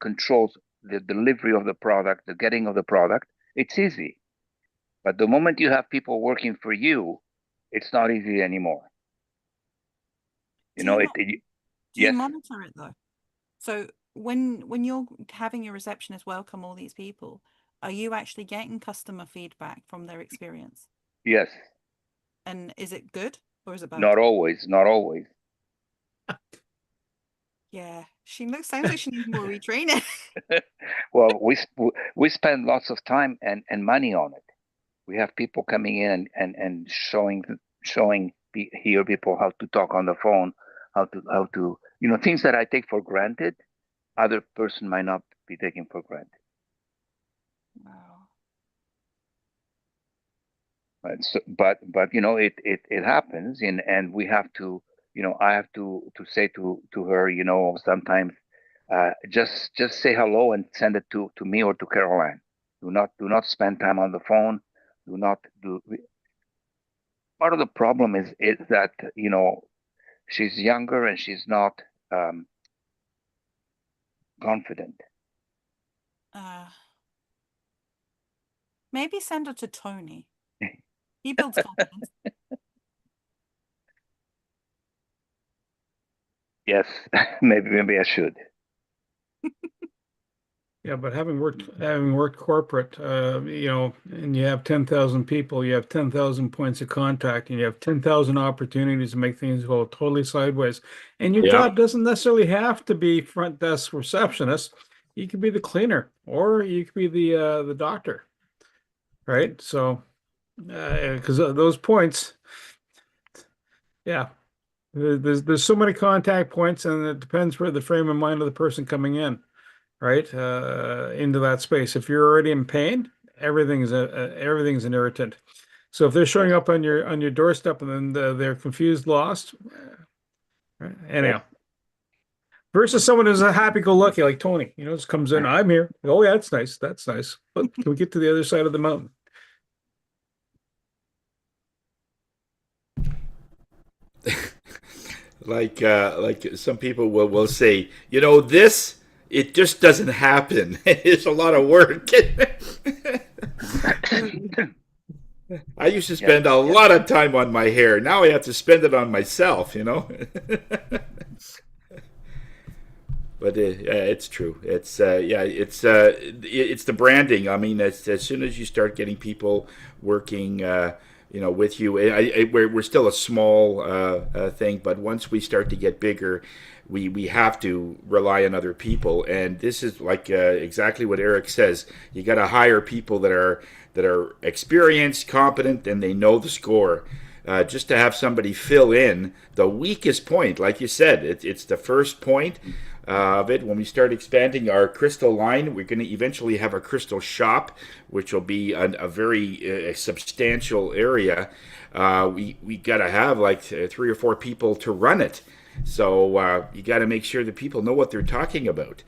controls the delivery of the product, the getting of the product, it's easy. But the moment you have people working for you, it's not easy anymore. Do you monitor it though? So when you're having your receptionist welcome all these people, are you actually getting customer feedback from their experience? Yes. And is it good or is it bad? Not always. Yeah, sounds like she needs more retraining. Well, we spend lots of time and money on it. We have people coming in and showing hear people how to talk on the phone, how to things that I take for granted, other person might not be taking for granted. Wow. But it happens, and we have to, I have to say to her, sometimes just say hello and send it to me or to Caroline. Do not spend time on the phone. Do not do. Part of the problem is that she's younger and she's not confident. Maybe send her to Tony. He builds confidence. Yes, maybe I should. Yeah, but having worked corporate, and you have 10,000 people, you have 10,000 points of contact, and you have 10,000 opportunities to make things go totally sideways. And your job doesn't necessarily have to be front desk receptionist. You could be the cleaner, or you could be the doctor, right? So, because those points, yeah, there's so many contact points, and it depends where the frame of mind of the person coming in. Right, into that space. If you're already in pain, everything's an irritant. So if they're showing up on your doorstep and then they're confused, lost, right? Anyhow, versus someone who's a happy-go-lucky like Tony, just comes in, I'm here. Oh yeah, that's nice. But can we get to the other side of the mountain? Like some people will say, this. It just doesn't happen. It's a lot of work. I used to spend a lot of time on my hair. Now I have to spend it on myself, but it's true. It's it's the branding. I mean, as soon as you start getting people working, with you, we're still a small thing, but once we start to get bigger, we have to rely on other people, and this is like exactly what Eric says. You got to hire people that are experienced, competent, and they know the score. Just to have somebody fill in the weakest point, like you said, it's the first point of it. When we start expanding our crystal line, we're going to eventually have a crystal shop, which will be a very substantial area. We got to have like 3 or 4 people to run it. So you got to make sure that people know what they're talking about.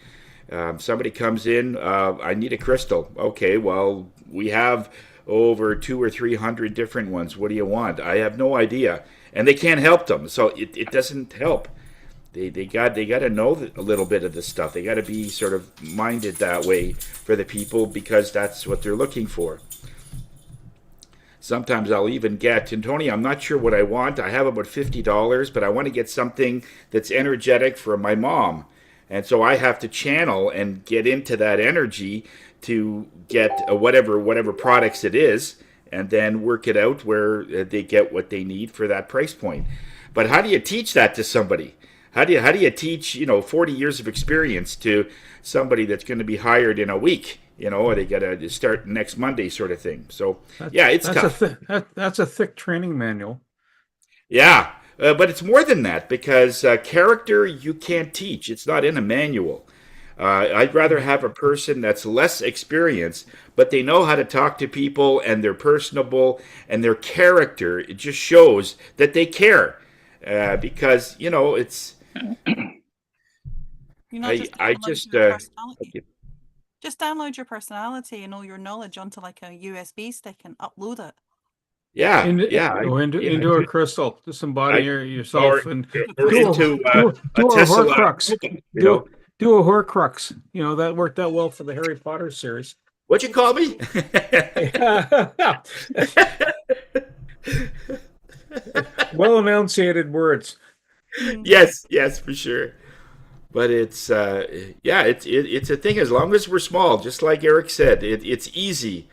Somebody comes in, I need a crystal. Okay, well, we have over 200 or 300 different ones. What do you want? I have no idea, and they can't help them. So it doesn't help. They got to know a little bit of this stuff. They got to be sort of minded that way for the people, because that's what they're looking for. Sometimes I'll even get, and Tony, I'm not sure what I want. I have about $50, but I want to get something that's energetic for my mom. And so I have to channel and get into that energy to get whatever products it is, and then work it out where they get what they need for that price point. But how do you teach that to somebody? How do you teach 40 years of experience to somebody that's going to be hired in a week? Or they got to start next Monday, sort of thing. So it's tough. That's a thick training manual. Yeah. But it's more than that, because character you can't teach. It's not in a manual. I'd rather have a person that's less experienced, but they know how to talk to people, and they're personable, and their character, it just shows that they care. Because, it's... Just download your personality and all your knowledge onto like a USB stick and upload it. Yeah, Go into a crystal. Just embody yourself and do a Tesla. Horcrux. Do a Horcrux. That worked out well for the Harry Potter series. What'd you call me? Well enunciated words. Yes, for sure. But it's it's a thing. As long as we're small, just like Eric said, it's easy.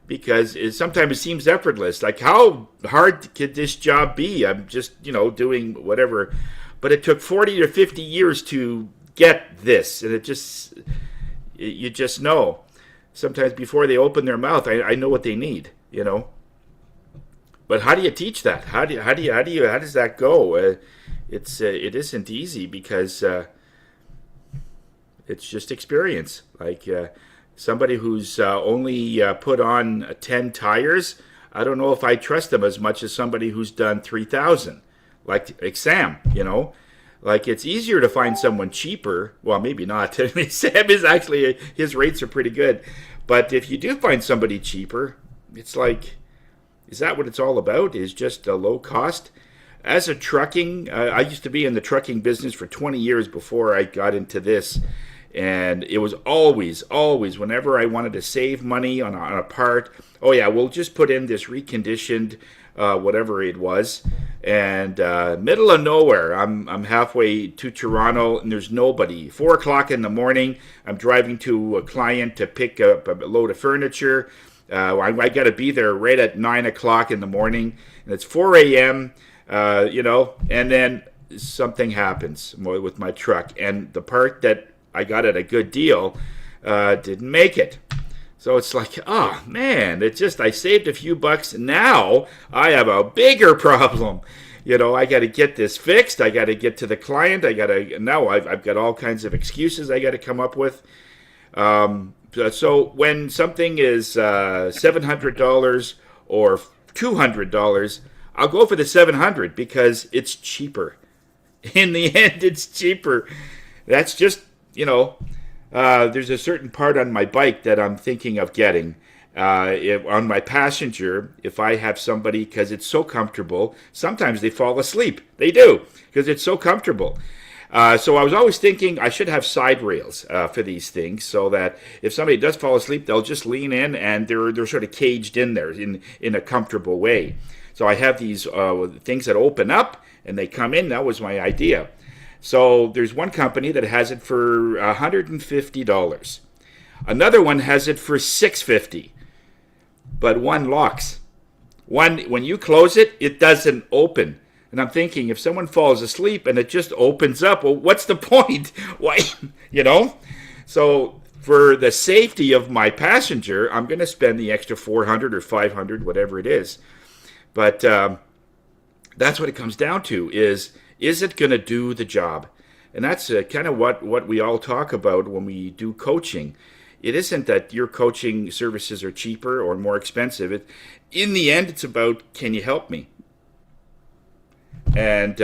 Because sometimes it seems effortless. Like, how hard could this job be? I'm just, doing whatever. But it took 40 to 50 years to get this. And you just know. Sometimes before they open their mouth, I know what they need, But how do you teach that? How does that go? It isn't easy, because it's just experience. Like, somebody who's only put on 10 tires, I don't know if I trust them as much as somebody who's done 3,000, like Sam, Like, it's easier to find someone cheaper. Well, maybe not. Sam is actually, his rates are pretty good. But if you do find somebody cheaper, it's like, is that what it's all about? Is just a low cost? As a trucking, I used to be in the trucking business for 20 years before I got into this. And it was always, whenever I wanted to save money on a part, oh yeah, we'll just put in this reconditioned, whatever it was. And middle of nowhere, I'm halfway to Toronto, and there's nobody. 4 o'clock in the morning, I'm driving to a client to pick up a load of furniture. I got to be there right at 9 o'clock in the morning, and it's 4 a.m., and then something happens with my truck. And the part that I got at a good deal didn't make it. So it's like, oh man, I saved a few bucks. Now I have a bigger problem. I got to get this fixed. I got to get to the client. Now I've got all kinds of excuses I got to come up with. So when something is $700 or $200, I'll go for the $700 because it's cheaper. In the end, it's cheaper. That's just, there's a certain part on my bike that I'm thinking of getting. On my passenger, if I have somebody, because it's so comfortable, sometimes they fall asleep. They do, because it's so comfortable. So I was always thinking I should have side rails for these things, so that if somebody does fall asleep, they'll just lean in and they're sort of caged in there in a comfortable way. So I have these things that open up and they come in. That was my idea. So there's one company that has it for $150. Another one has it for $650, but one locks. One, when you close it, it doesn't open. And I'm thinking, if someone falls asleep and it just opens up, well, what's the point? Why, you know? So for the safety of my passenger, I'm going to spend the extra 400 or 500, whatever it is. But that's what it comes down to: is it going to do the job? And that's kind of what we all talk about when we do coaching. It isn't that your coaching services are cheaper or more expensive. In the end, it's about, can you help me? And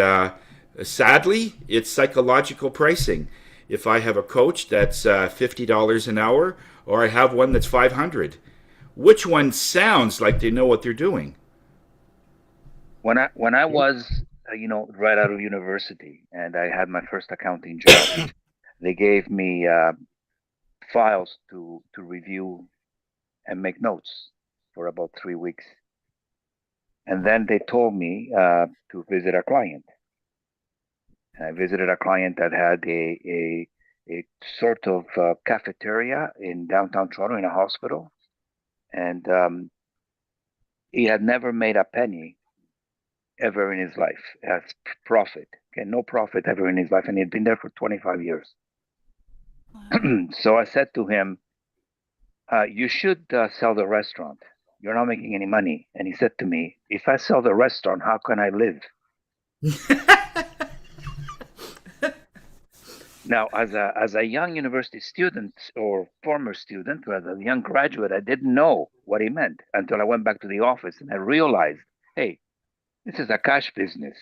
sadly, it's psychological pricing. If I have a coach that's $50 an hour, or I have one that's 500, which one sounds like they know what they're doing? When I was right out of university and I had my first accounting job, they gave me files to review and make notes for about 3 weeks, and then they told me to visit a client. And I visited a client that had a sort of cafeteria in downtown Toronto in a hospital, and he had never made a penny ever in his life as profit. Okay, no profit ever in his life, and he'd been there for 25 years. Wow. So I said to him, you should sell the restaurant. You're not making any money. And he said to me, if I sell the restaurant, how can I live? Now, as a young university student or former student, or as a young graduate, I didn't know what he meant until I went back to the office and I realized, hey, this is a cash business.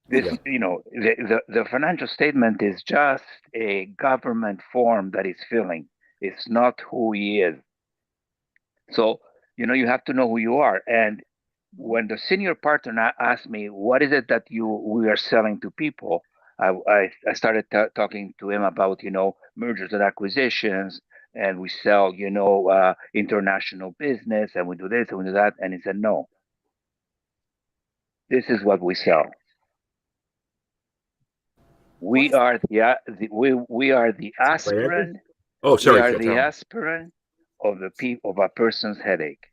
This, the financial statement is just a government form that he's filling. It's not who he is. So, you have to know who you are. And when the senior partner asked me, what is it that we are selling to people? I started talking to him about, mergers and acquisitions, and we sell, international business, and we do this and we do that. And he said, no, this is what we sell. What We is are that? we are the aspirin. Oh, sorry, We are Phil. the aspirin of of a person's headache.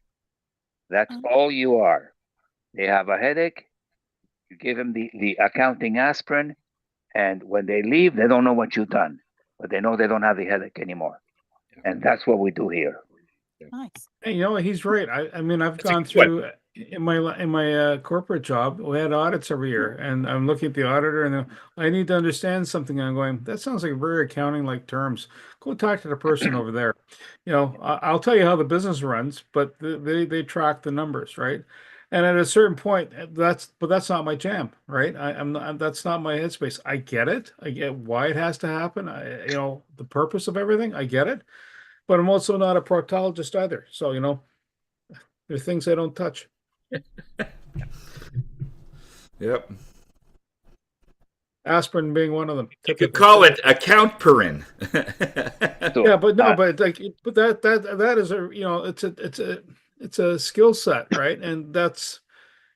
That's all you are. They have a headache. You give them the accounting aspirin, and when they leave, they don't know what you've done, but they know they don't have the headache anymore. And that's what we do here. Nice. Hey, he's right. I mean, I've That's a gone good one. through in my corporate job. We had audits every year, and I'm looking at the auditor, and I need to understand something. And I'm going, that sounds like very accounting like terms. Go talk to the person over there. I'll tell you how the business runs, but they track the numbers, right? And at a certain point, that's not my jam, right? That's not my headspace. I get it. I get why it has to happen. The purpose of everything. I get it. But I'm also not a proctologist either. So, there are things I don't touch. Yep. Aspirin being one of them. You could call it account perin. So, Yeah, but no, but that is it's a skill set, right? And that's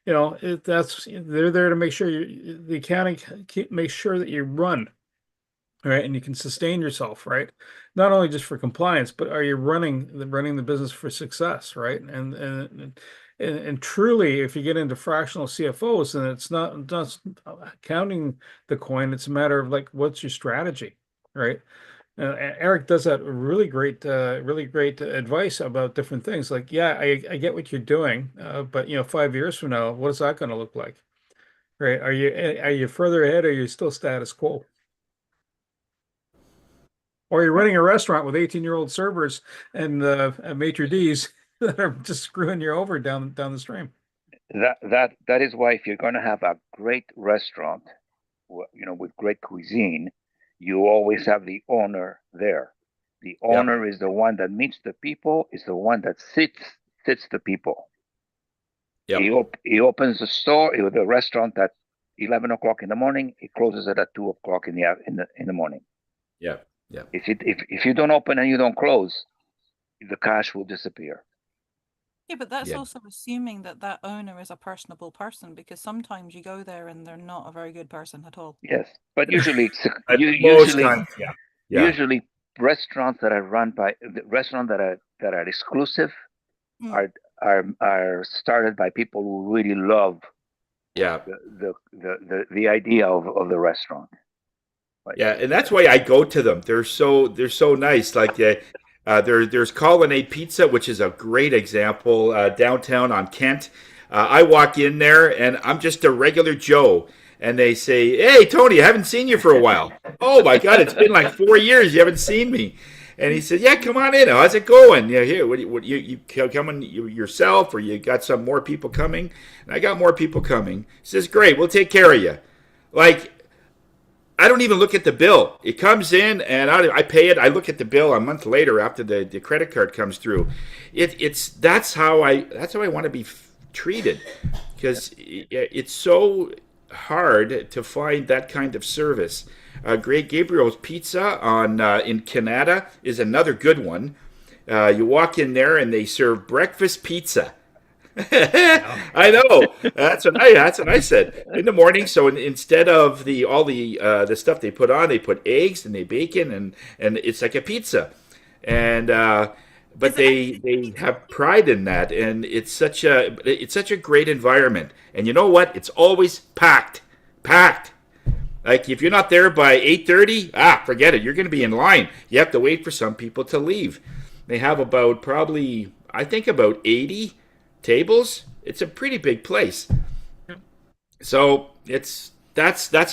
they're there to make sure the accounting make sure that you run, right, and you can sustain yourself, right? Not only just for compliance, but are you running the business for success, right? And truly, if you get into fractional CFOs, then it's not just counting the coin; it's a matter of like, what's your strategy, right? Eric does that really great advice about different things. Like, yeah, I get what you're doing, but 5 years from now, what is that going to look like, right? Are you further ahead, or are you still status quo? Or you're running a restaurant with 18-year-old servers and maitre d's that are just screwing you over down the stream. that is why if you're going to have a great restaurant, with great cuisine, you always have the owner there. The owner is the one that meets the people, is the one that sits the people. Yep. He opens the store, the restaurant at 11 o'clock in the morning. He closes it at 2 o'clock in the morning. Yeah. Yeah. If you don't open and you don't close, the cash will disappear. Yeah, but that's Yeah. also assuming that that owner is a personable person, because sometimes you go there and they're not a very good person at all. Yes, but usually it's Most usually times, yeah. usually restaurants that are run by the restaurants that are exclusive Mm. are started by people who really love Yeah. the idea of the restaurant. Right. Yeah, and that's why I go to them. They're so nice. Like there's Colonnade Pizza, which is a great example downtown on Kent. I walk in there and I'm just a regular Joe, and they say, "Hey, Tony, I haven't seen you for a while." Oh my God, it's been like 4 years you haven't seen me. And he said, "Yeah, come on in. How's it going? Yeah, here. What you coming yourself, or you got some more people coming?" And I got more people coming. He says, "Great, we'll take care of you." Like I don't even look at the bill. It comes in and I pay it. I look at the bill a month later after the credit card comes through. That's how I want to be treated, because it's so hard to find that kind of service. Great Gabriel's Pizza on in Canada is another good one. You walk in there and they serve breakfast pizza. I know. That's what I said in the morning. So instead of the stuff they put on, they put eggs and they bacon and it's like a pizza. And but Is it actually they pizza? have pride in that, and it's such a great environment. And you know what? It's always packed. Like if you're not there by 8:30, forget it. You're going to be in line. You have to wait for some people to leave. They have about probably I think about 80 tables. It's a pretty big place. So that's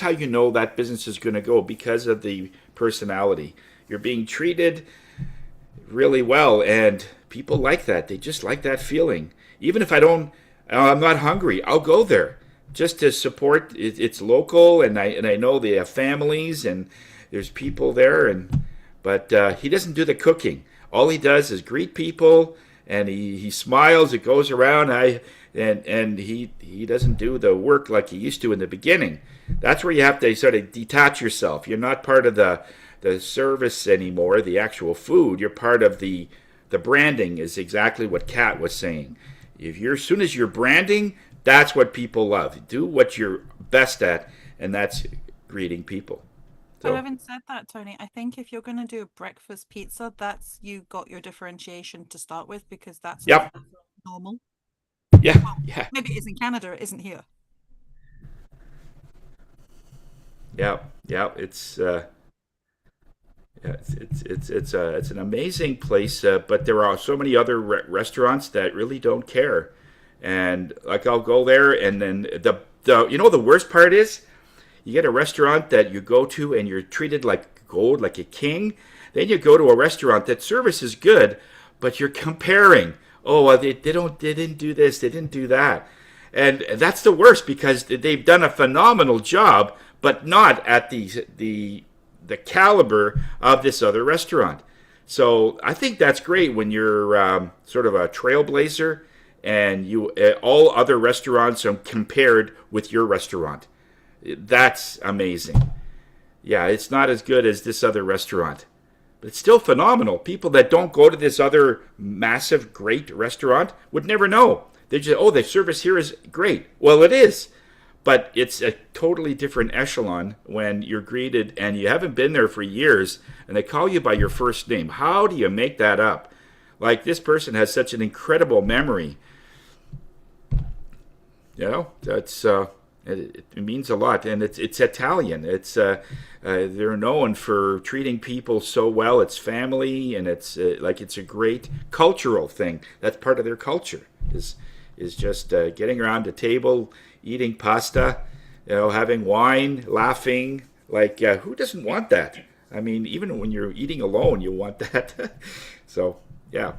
how you know that business is going to go, because of the personality. You're being treated really well, and people like that. They just like that feeling. Even if I'm not hungry, I'll go there just to support. It's local, and I know they have families and there's people there, but he doesn't do the cooking. All he does is greet people, and he smiles. It goes around. And he doesn't do the work like he used to in the beginning. That's where you have to sort of detach yourself. You're not part of the service anymore, the actual food. You're part of the branding. Is exactly what Kat was saying. If you're as soon as you're branding, that's what people love. Do what you're best at, and that's greeting people. But So having said that, Tony, I think if you're going to do a breakfast pizza, that's you got your differentiation to start with, because that's not yep, normal. yeah, Well, yeah, maybe it is in Canada, it isn't here. yeah. It's an amazing place, but there are so many other restaurants that really don't care. And like I'll go there, and then the worst part is you get a restaurant that you go to and you're treated like gold, like a king. Then you go to a restaurant that service is good, but you're comparing. Oh, well, they didn't do this, they didn't do that, and that's the worst, because they've done a phenomenal job, but not at the caliber of this other restaurant. So I think that's great when you're sort of a trailblazer, and you all other restaurants are compared with your restaurant. That's amazing. Yeah, it's not as good as this other restaurant, but it's still phenomenal. People that don't go to this other massive, great restaurant would never know. They just, oh, the service here is great. Well, it is, but it's a totally different echelon when you're greeted and you haven't been there for years, and they call you by your first name. How do you make that up? Like, this person has such an incredible memory. That's it means a lot, and it's Italian. They're known for treating people so well. It's family, and it's a great cultural thing. That's part of their culture. Is just getting around a table, eating pasta, having wine, laughing. Like, who doesn't want that? I mean, even when you're eating alone, you want that. So, yeah.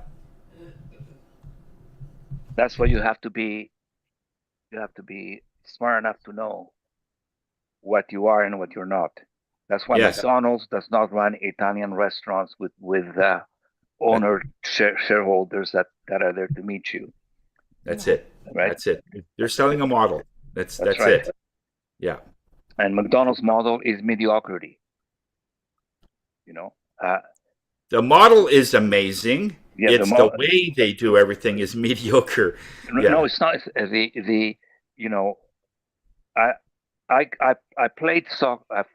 That's why you have to be smart enough to know what you are and what you're not. That's why Yes, McDonald's does not run Italian restaurants with that, owner shareholders that are there to meet you. that's No. it. Right. That's it. They're selling a model. That's That's right. it. Yeah. And McDonald's model is mediocrity. You know, uh, The model is amazing. Yeah, It's the way they do everything is mediocre. Yeah. no, it's not. It's, the you know, I I played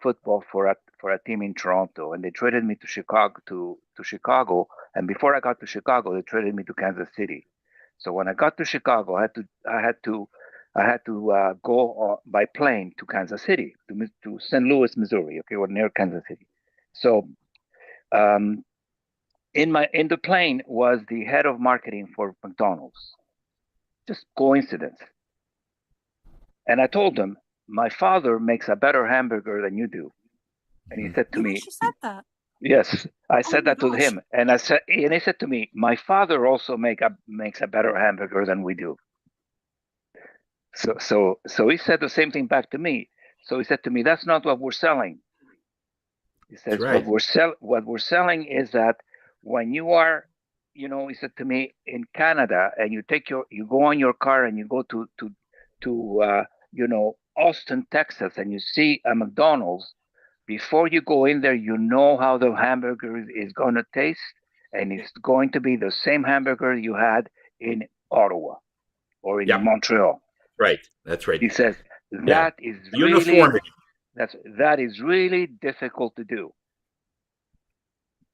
football for a team in Toronto, and they traded me to Chicago. And before I got to Chicago, they traded me to Kansas City. So when I got to Chicago, I had to go by plane to Kansas City, to St. Louis, Missouri. Okay, or near Kansas City. So um, in the plane was the head of marketing for McDonald's. Just coincidence. And I told him, my father makes a better hamburger than you do. And he said to You me, actually said that. yes, I said my that to gosh. him. And he said to me, my father also makes a better hamburger than we do. So he said the same thing back to me. So he said to me, that's not what we're selling. He says, That's right. what we're selling is that when you are, he said to me, in Canada, and you go on your car and you go to Austin, Texas, and you see a McDonald's, before you go in there, you know how the hamburger is going to taste, and it's going to be the same hamburger you had in Ottawa or in Yeah. Montreal. Right. That's right. He says Yeah. that is Uniformity. that is really difficult to do.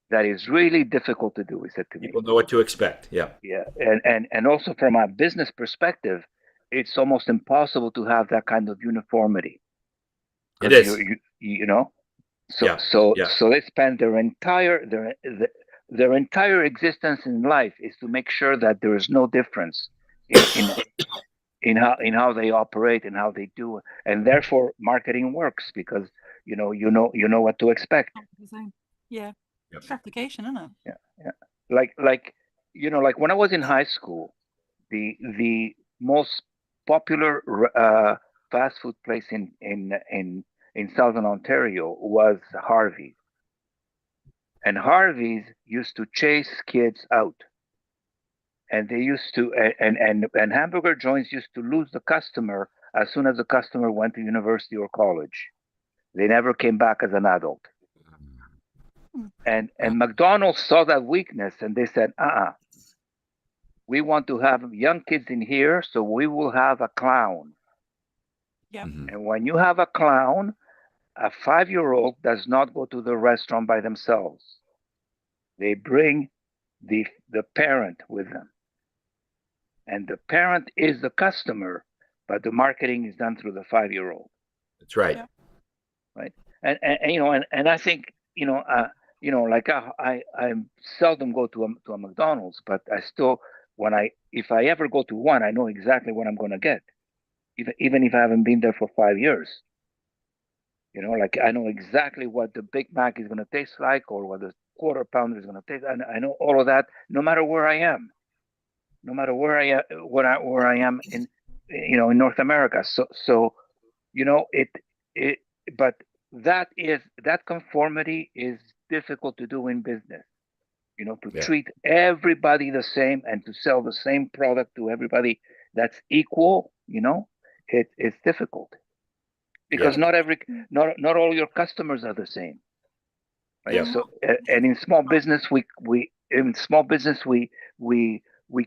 That is really difficult to do, he said to me. People know what to expect. Yeah. Yeah, and also from a business perspective, it's almost impossible to have that kind of uniformity. It is. So Yeah. so Yeah. so they spend their entire existence in life is to make sure that there is no difference in how they operate and how they do it, and therefore marketing works because you know what to expect. Yeah. Yep. It's application, isn't it? Yeah. Like when I was in high school, the most popular fast food place in Southern Ontario was Harvey's. And Harvey's used to chase kids out. And they used to and hamburger joints used to lose the customer as soon as the customer went to university or college. They never came back as an adult. And McDonald's saw that weakness and they said, we want to have young kids in here, so we will have a clown. Yeah. And when you have a clown, a 5-year-old does not go to the restaurant by themselves. They bring the parent with them. And the parent is the customer, but the marketing is done through the 5-year-old. That's right. Yeah. Right. And I think, like I seldom go to a McDonald's, but I still, if I ever go to one, I know exactly what I'm going to get, even if I haven't been there for 5 years. Like I know exactly what the Big Mac is going to taste like, or what the quarter pounder is going to taste. I know all of that, no matter where I am, no matter where I am in North America. So but that conformity is difficult to do in business. Treat everybody the same and to sell the same product to everybody that's equal. It's difficult because not all your customers are the same. Right. Yeah. So and in small business we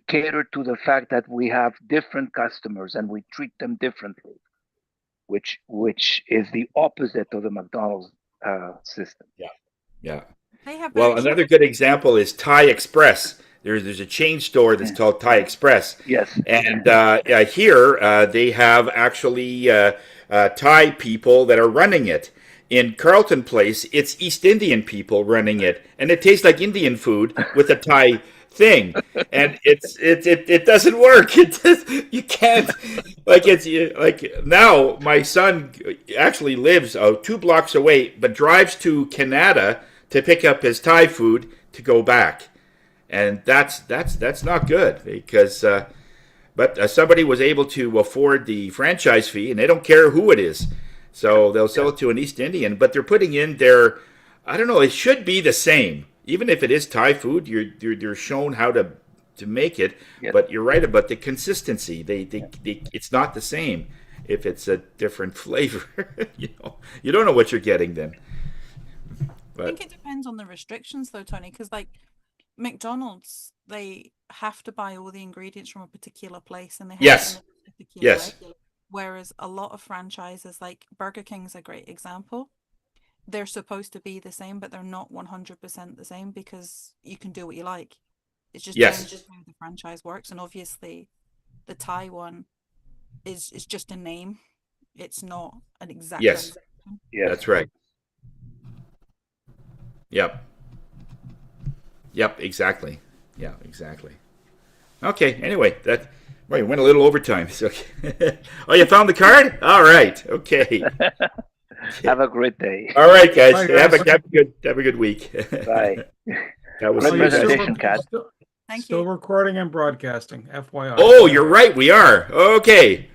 cater to the fact that we have different customers and we treat them differently, which is the opposite of the McDonald's system. Yeah. Yeah. They have Well, another good example is Thai Express. There's a chain store that's called Thai Express. Yes. And here they have actually Thai people that are running it. In Carlton Place, it's East Indian people running it, and it tastes like Indian food with a Thai thing, and it doesn't work. You can't like now. My son actually lives 2 blocks away, but drives to Canada to pick up his Thai food to go back, and that's not good because. But somebody was able to afford the franchise fee, and they don't care who it is. So they'll sell it to an East Indian, but they're putting in their, I don't know, it should be the same. Even if it is Thai food, you're shown how to make it. Yep. But you're right about the consistency. It's not the same if it's a different flavor. You don't know what you're getting then. But I think it depends on the restrictions though, Tony, because like McDonald's, they have to buy all the ingredients from a particular place and they have Yes. to make it a particular Yes. way. Whereas a lot of franchises, like Burger King's a great example, they're supposed to be the same, but they're not 100% the same because you can do what you like. It's just Yes. how the franchise works. And obviously, the Thai one is just a name. It's not an exact Yes. representation. Yes. That's right. Yep. Yep, exactly. Yeah, exactly. Okay, anyway, well, you went a little overtime. So, oh, you found the card? All right. Okay. Have a great day. All right, guys. Bye, guys. Have a good week. Bye. That was Great Oh, you're presentation, Kat. Thank still you. recording and broadcasting, FYI. Oh, you're right. We are. Okay.